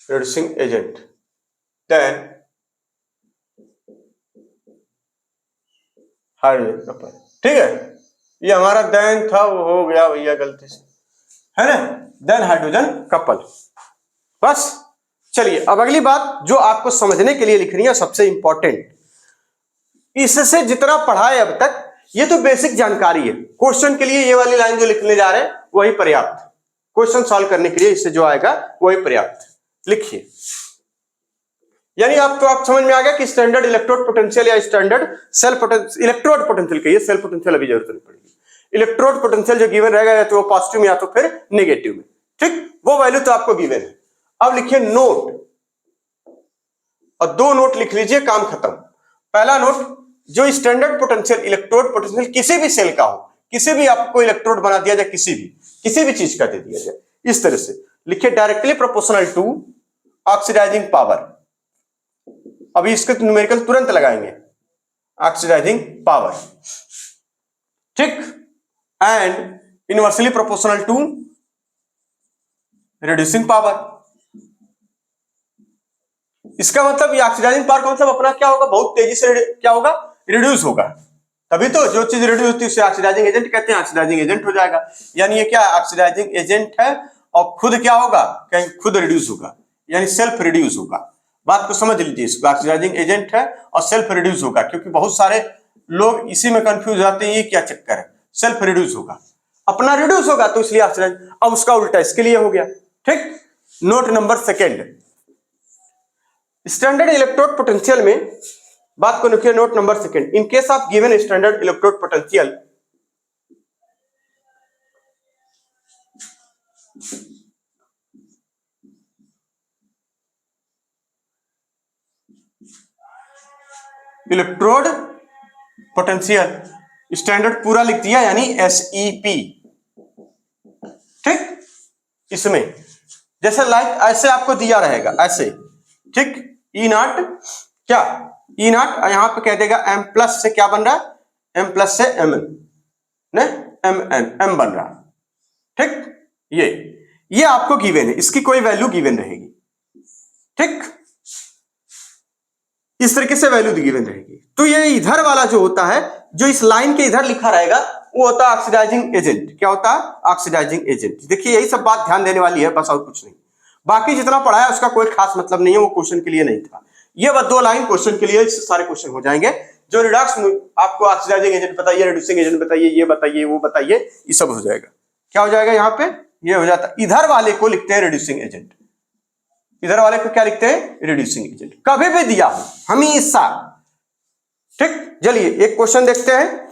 reducing agent than hydrogen couple, ठीक है, ये हमारा देन था वो हो गया भैया गलती से, है ना, देन हाइड्रोजन कपल, बस। चलिए अब अगली बात जो आपको समझने के लिए लिखनी है, सबसे इंपॉर्टेंट, इससे जितना पढ़ा है अब तक ये तो बेसिक जानकारी है, क्वेश्चन के लिए ये वाली लाइन जो लिखने जा रहे हैं वही पर्याप्त, क्वेश्चन सॉल्व करने के लिए इससे जो आएगा वही पर्याप्त, लिखिए। यानी आप समझ में आ गया कि स्टैंडर्ड इलेक्ट्रोड पोटेंशियल या standard cell potential, electrode potential कहिए, सेल पोटेंशियल अभी जरूरत नहीं पड़ेगी, इलेक्ट्रोड पोटेंशियल जो गिवन रहेगा या तो वो पॉजिटिव में या तो फिर नेगेटिव में, ठीक, वो वैल्यू तो आपको गिवन है। अब लिखिए नोट, और 2 नोट लिख लीजिए, काम खत्म। पहला नोट, जो स्टैंडर्ड पोटेंशियल इलेक्ट्रोड पोटेंशियल किसी भी सेल का हो, किसी भी आपको इलेक्ट्रोड बना दिया जाए, किसी भी चीज का दे दिया जाए, इस तरह से लिखिए, directly proportional to oxidising power, अभी इसके न्यूमेरिकल तुरंत लगाएंगे, ऑक्सीडाइजिंग पावर, ठीक, and inversely proportional to reducing power. इसका मतलब ये ऑक्सीडाइजिंग पावर का मतलब अपना क्या होगा, बहुत तेजी से क्या होगा, रिड्यूस होगा, तभी तो जो चीज रिड्यूस होती है उसे ऑक्सीडाइजिंग एजेंट कहते हैं, ऑक्सीडाइजिंग एजेंट हो जाएगा। यानी ये क्या ऑक्सीडाइजिंग एजेंट है और खुद क्या होगा, कहीं खुद रिड्यूस होगा, यानी सेल्फ रिड्यूस होगा। बात को समझ लीजिए, इसको ऑक्सीडाइजिंग एजेंट है और सेल्फ रिड्यूस होगा, क्योंकि बहुत सारे लोग इसी में कंफ्यूज जाते हैं, ये क्या चक्कर है, सेल्फ रिड्यूस होगा, अपना रिड्यूस होगा तो इसलिए ऑक्सीडाइज, अब उसका उल्टा इसके लिए हो गया, ठीक। Note number 2, standard electrode potential में बात को लिखिए note number second, in case of given standard electrode potential electrode potential standard पूरा लिख दिया यानी SEP, ठीक। इसमें जैसे लाइक ऐसे आपको दिया रहेगा ऐसे, ठीक, E नॉट क्या E नॉट यहां पे कह देगा M प्लस से क्या बन रहा है, M प्लस से Mn ने M बन रहा, ठीक। ये आपको गिवन है, इसकी कोई वैल्यू गिवन रहेगी, ठीक, इस तरीके से वैल्यू गिवन रहेगी। तो ये इधर वाला जो होता है, जो इस लाइन के इधर लिखा रहेगा वो होता है ऑक्सीडाइजिंग एजेंट। क्या होता है, ऑक्सीडाइजिंग एजेंट। देखिए यही सब बात ध्यान देने वाली है, बस और कुछ नहीं। बाकी जितना पढ़ा है उसका कोई खास मतलब नहीं है, वो क्वेश्चन के लिए नहीं था। ये बस 2 लाइन क्वेश्चन के लिए, इससे सारे क्वेश्चन हो जाएंगे। जो रिडक्स आपको ऑक्सीडाइजिंग एजेंट बताइए, रिड्यूसिंग एजेंट बताइए, ये बताइए, वो बताइए, ये सब हो जाएगा। क्या हो जाएगा यहाँ पे, ये हो जाता है। इधर वाले को लिखते हैं रिड्यूसिंग एजेंट, इधर वाले को क्या लिखते हैं, रिड्यूसिंग एजेंट। कभी भी दिया हो हमेशा, ठीक। चलिए एक क्वेश्चन देखते हैं,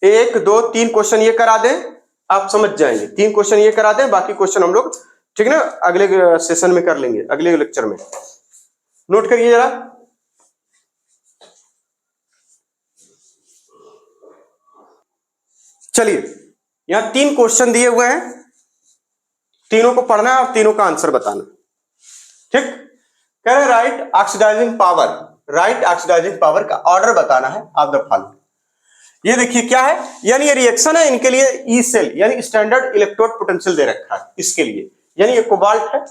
1 2 3 क्वेश्चन ये करा दें, आप समझ जाएंगे। 3 क्वेश्चन ये करा दें, बाकी क्वेश्चन हम लोग, ठीक ना, अगले सेशन में कर लेंगे, अगले लेक्चर में। नोट करिए जरा। चलिए यहां 3 क्वेश्चन दिए हुए हैं, तीनों को पढ़ना है और तीनों का आंसर बताना, ठीक। कह रहे right oxidising power, right oxidising power का ऑर्डर बताना है ऑफ द फॉलोइंग। ये देखिए क्या है, यानी ये रिएक्शन है, इनके लिए ई सेल यानी स्टैंडर्ड इलेक्ट्रोड पोटेंशियल दे रखा है इसके लिए, यानी ये कोबाल्ट है,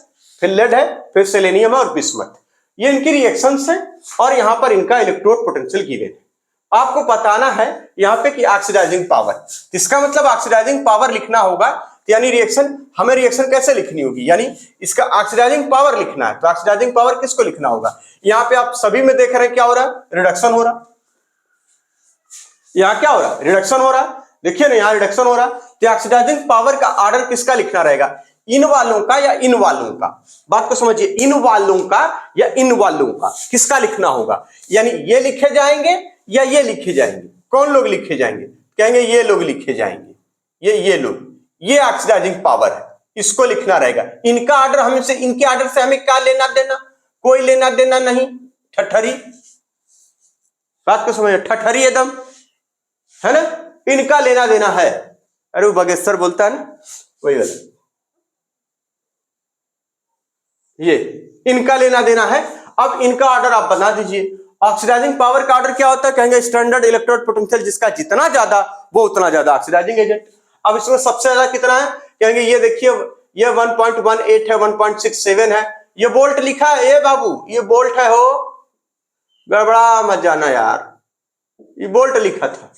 फिर लेड है, फिर सेलेनियम है और बिस्मथ। ये इनकी रिएक्शंस है और यहां पर इनका इलेक्ट्रोड पोटेंशियल गिवन है। आपको बताना है यहां पे कि ऑक्सीडाइजिंग पावर, इसका मतलब ऑक्सीडाइजिंग पावर लिखना होगा, यानी रिएक्शन, हमें रिएक्शन कैसे लिखनी होगी, यानी इसका ऑक्सीडाइजिंग पावर लिखना है। तो ऑक्सीडाइजिंग पावर किसको लिखना होगा, यहां पे आप सभी में देख रहे हैं क्या हो रहा है, रिडक्शन हो रहा, यहां क्या हो रहा है, रिडक्शन हो रहा, देखिए ना यहां रिडक्शन हो रहा। तो ऑक्सीडाइजिंग पावर का ऑर्डर किसका लिखना रहेगा, इन वालों का या इन वालों का, बात को समझिए, इन वालों का या इन वालों का, किसका लिखना होगा, यानी ये लिखे जाएंगे या ये लिखे जाएंगे, कौन लोग लिखे जाएंगे, कहेंगे ये लोग लिखे जाएंगे, ये लोग, ये ऑक्सीडाइजिंग पावर है, इसको लिखना रहेगा। इनका ऑर्डर हमसे, इनके ऑर्डर से हमें क्या लेना देना, कोई लेना देना नहीं, ठठरी, बात को समझिए, ठठरी एकदम, है ना, इनका लेना देना है। अरे वो बागेश्वर बोलता है ना, वही वाला, ये इनका लेना देना है। अब इनका ऑर्डर आप बना दीजिए। ऑक्सीडाइजिंग पावर का ऑर्डर क्या होता है, कहेंगे स्टैंडर्ड इलेक्ट्रोड पोटेंशियल, जिसका जितना ज्यादा वो उतना ज्यादा ऑक्सीडाइजिंग एजेंट। अब इसमें सबसे ज्यादा कितना है, कहेंगे ये देखिए, ये 1.18 है, 1.67 है, ये बोल्ट लिखा है, ये बाबू ये बोल्ट है, हो गड़बड़ा मत जाना यार, ये बोल्ट लिखा था,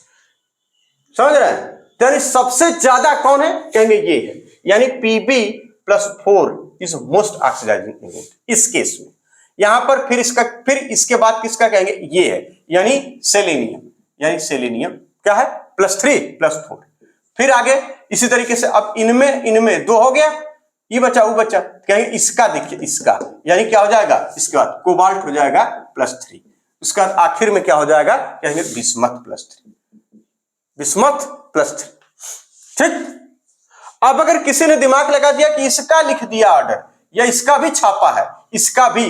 समझ रहे हैं। यानी सबसे ज्यादा कौन है, कहेंगे ये है, यानी Pb+4 is most oxidising agent इस केस में। यहां पर फिर इसके बाद किसका कहेंगे, ये है, यानी सेलेनियम, यानी सेलेनियम क्या है, +3+4। फिर आगे इसी तरीके से, अब इनमें 2 हो गया, ये बचा वो बचा, कहेंगे इसका, देखिए इसका, यानी क्या हो जाएगा, इसके बाद कोबाल्ट हो जाएगा +3, उसका आखिर में क्या हो जाएगा, कहेंगे बिस्मथ +3, बिस्मथ +3, ठीक। अब अगर किसी ने दिमाग लगा दिया कि इसका लिख दिया ऑर्डर, या इसका भी छापा है, इसका भी,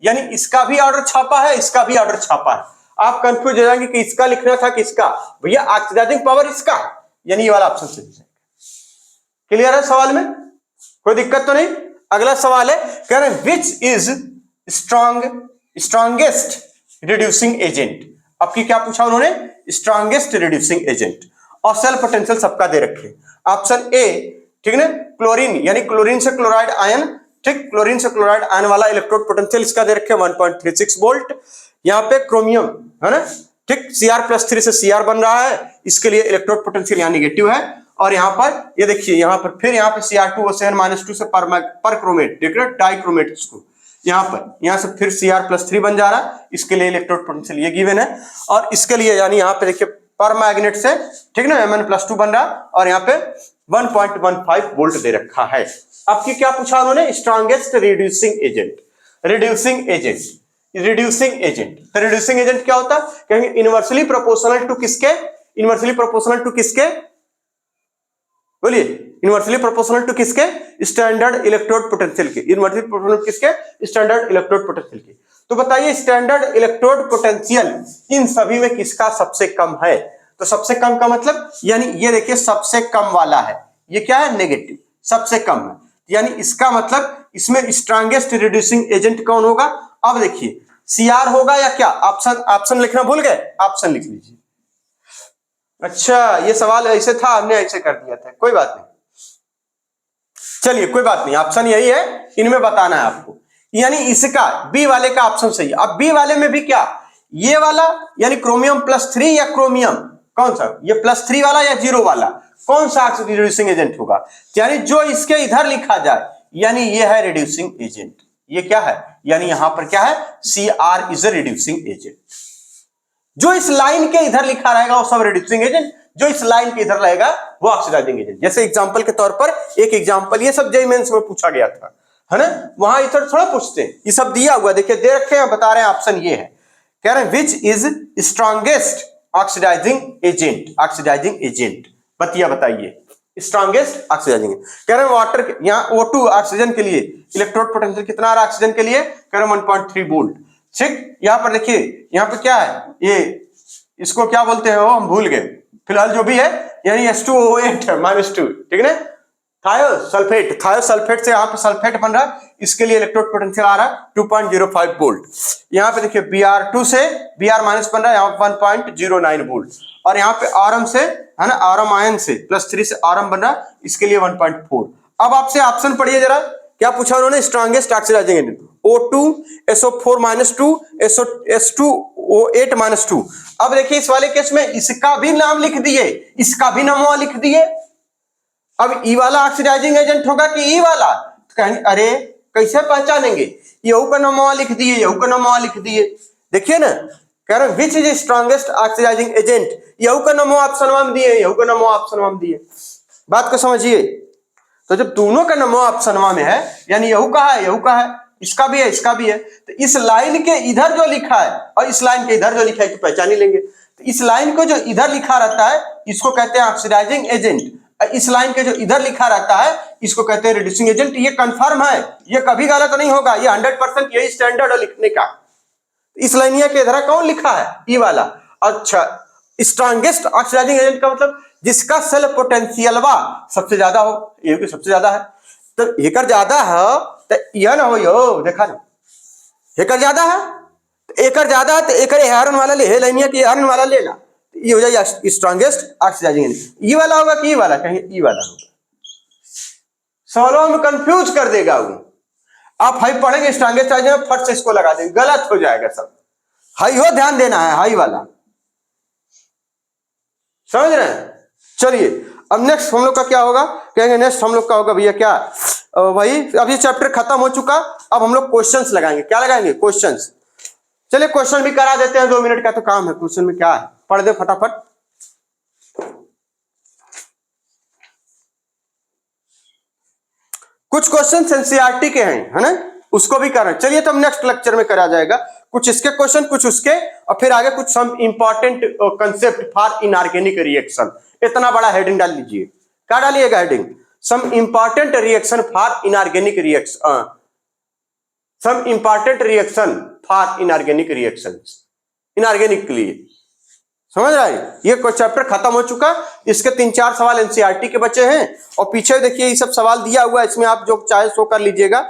यानी इसका भी ऑर्डर छापा है, इसका भी ऑर्डर छापा है, आप कंफ्यूज हो जाएंगे कि इसका लिखना था कि इसका, भैया ऑक्सीडाइजिंग पावर इसका, यानी ये वाला ऑप्शन सही है। क्लियर है सवाल में, कोई दिक्कत तो नहीं। अगला सवाल है, कह रहे which is strongest reducing agent. अब की क्या पूछा उन्होंने, स्ट्रॉन्गेस्ट रिड्यूसिंग एजेंट, और सेल पोटेंशियल सबका दे रखे। ऑप्शन ए, ठीक है, क्लोरीन, यानी क्लोरीन से क्लोराइड आयन, ठीक, क्लोरीन से क्लोराइड आयन वाला इलेक्ट्रोड पोटेंशियल इसका दे रखे 1.36 वोल्ट। यहाँ पे क्रोमियम है ना, ठीक, Cr+3 से Cr बन रहा है, इसके लिए इलेक्ट्रोड पोटेंशियल यहाँ निगेटिव है। और यहाँ पर ये देखिए, यहाँ पर फिर यहाँ पे Cr2O7-2 से पर क्रोमेट, देख रहे डाइक्रोमेट, इसको यहाँ से फिर Cr+3 बन जा रहा है, इसके लिए इलेक्ट्रोड पोटेंशियल ये गिवन है। और इसके लिए यानी यहाँ पे देखिए पर मैग्नेट से, ठीक ना, Mn+2 बन रहा, और यहाँ पे 1.15 वोल्ट दे रखा है। अब की क्या पूछा उन्होंने, strongest reducing agent, reducing agent, reducing agent. तो रिड्यूसिंग एजेंट क्या होता है? कहेंगे इनवर्सली प्रोपोर्शनल टू किसके? इनवर्सली प्रोपोर्शनल टू किसके? बोलिए, इनवर्सली प्रोपोर्शनल टू किसके? स्टैंडर्ड इलेक्ट्रोड पोटेंशियल के। इनवर्सली प्रोपोर्शनल किसके? स्टैंडर्ड इलेक्ट्रोड पोटेंशियल के। तो बताइए स्टैंडर्ड इलेक्ट्रोड पोटेंशियल इन सभी में किसका सबसे कम है? तो सबसे कम का मतलब यानी ये देखिए सबसे कम वाला है, ये क्या है? नेगेटिव, सबसे कम है, यानी इसका मतलब इसमें स्ट्रांगेस्ट रिड्यूसिंग एजेंट कौन होगा? अब देखिए सीआर होगा या क्या? ऑप्शन लिखना भूल गए? ऑप्शन लिख लीजिए। अच्छा, ये सवाल ऐसे था, हमने ऐसे कर दिया था, कोई बात नहीं, चलिए कोई बात नहीं, ऑप्शन यही है, इनमें बताना है आपको, यानी इसका बी वाले का ऑप्शन सही है। अब बी वाले में भी क्या, ये वाला यानी क्रोमियम +3 या क्रोमियम कौन सा, ये +3 वाला या 0 वाला, कौन सा रिड्यूसिंग एजेंट होगा? यानी जो इसके इधर लिखा जाए, यानी ये है रिड्यूसिंग एजेंट। ये क्या है? यानी यहां पर क्या है? Cr is a reducing agent. जो इस लाइन के इधर लिखा रहेगा वो सब रिड्यूसिंग एजेंट, जो इस लाइन के इधर रहेगा वो ऑक्सीडाइजिंग एजेंट। जैसे एग्जांपल के तौर पर एक एग्जांपल, ये सब जेईई मेंस में पूछा गया था, है ना, वहां इधर थोड़ा पूछते हैं, ये सब दिया हुआ देखिए, दे रखे हैं, बता रहे हैं, ऑप्शन ये है, कह रहे हैं which is strongest oxidising agent. Oxidising agent बताइए स्ट्रॉन्गेस्ट ऑक्सीडाइजिंग। कह रहे हैं वाटर, यहाँ O2 ऑक्सीजन के लिए इलेक्ट्रोड पोटेंशियल कितना आ रहा है ऑक्सीजन के लिए? कह रहे हैं 1.3 वोल्ट। ठीक, यहाँ पर देखिए, यहाँ पे क्या है, ये इसको क्या बोलते हैं वो हम भूल गए, फिलहाल जो भी है, यानी H2O8 है -2, ठीक है ना, थायोसल्फेट, थायोसल्फेट से यहाँ पे सल्फेट बन रहा है, इसके लिए इलेक्ट्रोड पोटेंशियल आ रहा है 2.05 वोल्ट। यहाँ पे देखिए Br2 से Br- बन रहा है यहाँ 1.09 वोल्ट, और यहाँ पे Rm से, है ना, Rm आयन से +3 से Rm बन रहा है, इसके लिए 1.4। अब आपसे ऑप्शन पढ़िए जरा, क्या पूछा उन्होंने? Strongest oxidising agent O2 SO4 -2 H2O8 -2। अब देखिए इस वाले केस में इसका भी नाम लिख दिए, इसका भी नाम लिख दिए। अब ई वाला ऑक्सीडाइजिंग एजेंट होगा कि ई वाला? तो कहेंगे अरे कैसे पहचानेंगे, यहू का नाम लिख दिए, यहू का नाम लिख दिए। देखिए ना, कह रहे which is strongest oxidising agent, यहू का नाम ऑप्शन में दिए, यहू का नाम ऑप्शन में दिए। बात को समझिए, तो जब दोनों का नाम ऑप्शन में है, यानी यहू का है, यहू का है, इसका भी है, इसका भी है, तो इस लाइन के इधर जो लिखा है और इस लाइन के इधर जो लिखा है तो पहचान ही लेंगे। तो इस लाइन को जो इधर लिखा रहता है इसको कहते हैं ऑक्सीडाइजिंग एजेंट, इस लाइन के जो इधर लिखा रहता है इसको कहते हैं रिड्यूसिंग एजेंट। ये कंफर्म है, ये कभी गलत नहीं होगा, ये 100% यही स्टैंडर्ड है लिखने का। इस लाइनिया के इधर कौन लिखा है? ई वाला। अच्छा, स्ट्रॉन्गेस्ट ऑक्सीडाइजिंग एजेंट का मतलब जिसका सेल पोटेंशियल सबसे ज्यादा हो, ये भी सबसे ज्यादा है, तो एकर ज्यादा है तो यह ना हो, यो देखा ना, एकर ज्यादा है तो एकर ज्यादा है तो एकर एहारन वाला ले, लाइनिया के एहारन वाला ले ला, ये हो जाए स्ट्रॉन्गेस्ट ऑक्सीडाइजिंग एजेंट। ई वाला होगा कि ई वाला? कहेंगे ई वाला होगा, सवालों में कंफ्यूज कर देगा वो। आप हाई पढ़ेंगे स्ट्रॉन्गेस्ट ऑक्सीडाइजिंग, फट से इसको लगा देंगे, गलत हो जाएगा सब। हाई हो, ध्यान देना है, हाई वाला, समझ रहे हैं? चलिए अब नेक्स्ट हम लोग का क्या होगा, कहेंगे नेक्स्ट हम लोग का होगा भैया क्या भाई, अब ये चैप्टर खत्म हो चुका, अब हम लोग क्वेश्चंस लगाएंगे। क्या लगाएंगे? क्वेश्चंस। चलिए क्वेश्चन भी करा देते हैं, 2 मिनट का तो काम है, क्वेश्चन में क्या है पढ़ दे फटाफट। कुछ क्वेश्चन एनसीईआरटी के हैं, है ना, उसको भी करना। चलिए तो हम नेक्स्ट लेक्चर में करा जाएगा, कुछ इसके क्वेश्चन कुछ उसके, और फिर आगे कुछ some important concept for inorganic reaction. इतना बड़ा हेडिंग डाल लीजिए, क्या डालिएगा heading? Some important reaction for inorganic reaction, some important reaction for inorganic reactions, inorganic के लिए। समझ रहा है? ये चैप्टर खत्म हो चुका, इसके 3-4 सवाल एनसीईआरटी के बचे हैं, और पीछे देखिए ये सब सवाल दिया हुआ है, इसमें आप जो चाहे सो कर लीजिएगा।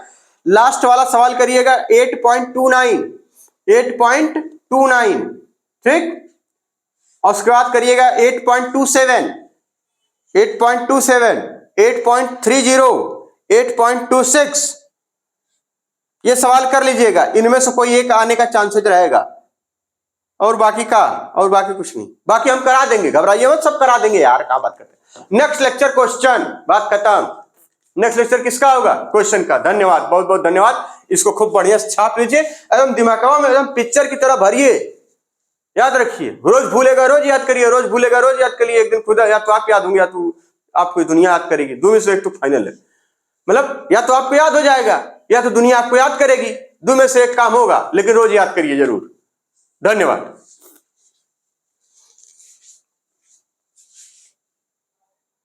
लास्ट वाला सवाल करिएगा 8.29, 8.29, ठीक, और उसके बाद करिएगा 8.27, 8.27, 8.30, 8.26, ये सवाल कर लीजिएगा। इनमें से कोई एक आने का चांसेस रहेगा, और बाकी कुछ नहीं, बाकी हम करा देंगे, घबराइए मत, सब करा देंगे यार, क्या बात करते हैं। नेक्स्ट लेक्चर क्वेश्चन, बात खत्म। नेक्स्ट लेक्चर किसका होगा? क्वेश्चन का। धन्यवाद, बहुत बहुत धन्यवाद। इसको खूब बढ़िया से छाप लीजिए, एकदम दिमाग में एकदम पिक्चर की तरह भरिए, याद रखिए। रोज भूलेगा रोज याद करिए, रोज भूलेगा रोज याद करिए। एक दिन खुदा या तो आप याद होंगे या तो आपको दुनिया याद करेगी, 2 में से एक तो फाइनल है। मतलब या तो आपको याद हो जाएगा या तो दुनिया आपको याद करेगी, दो में से एक काम होगा, लेकिन रोज याद करिए जरूर। धन्यवाद।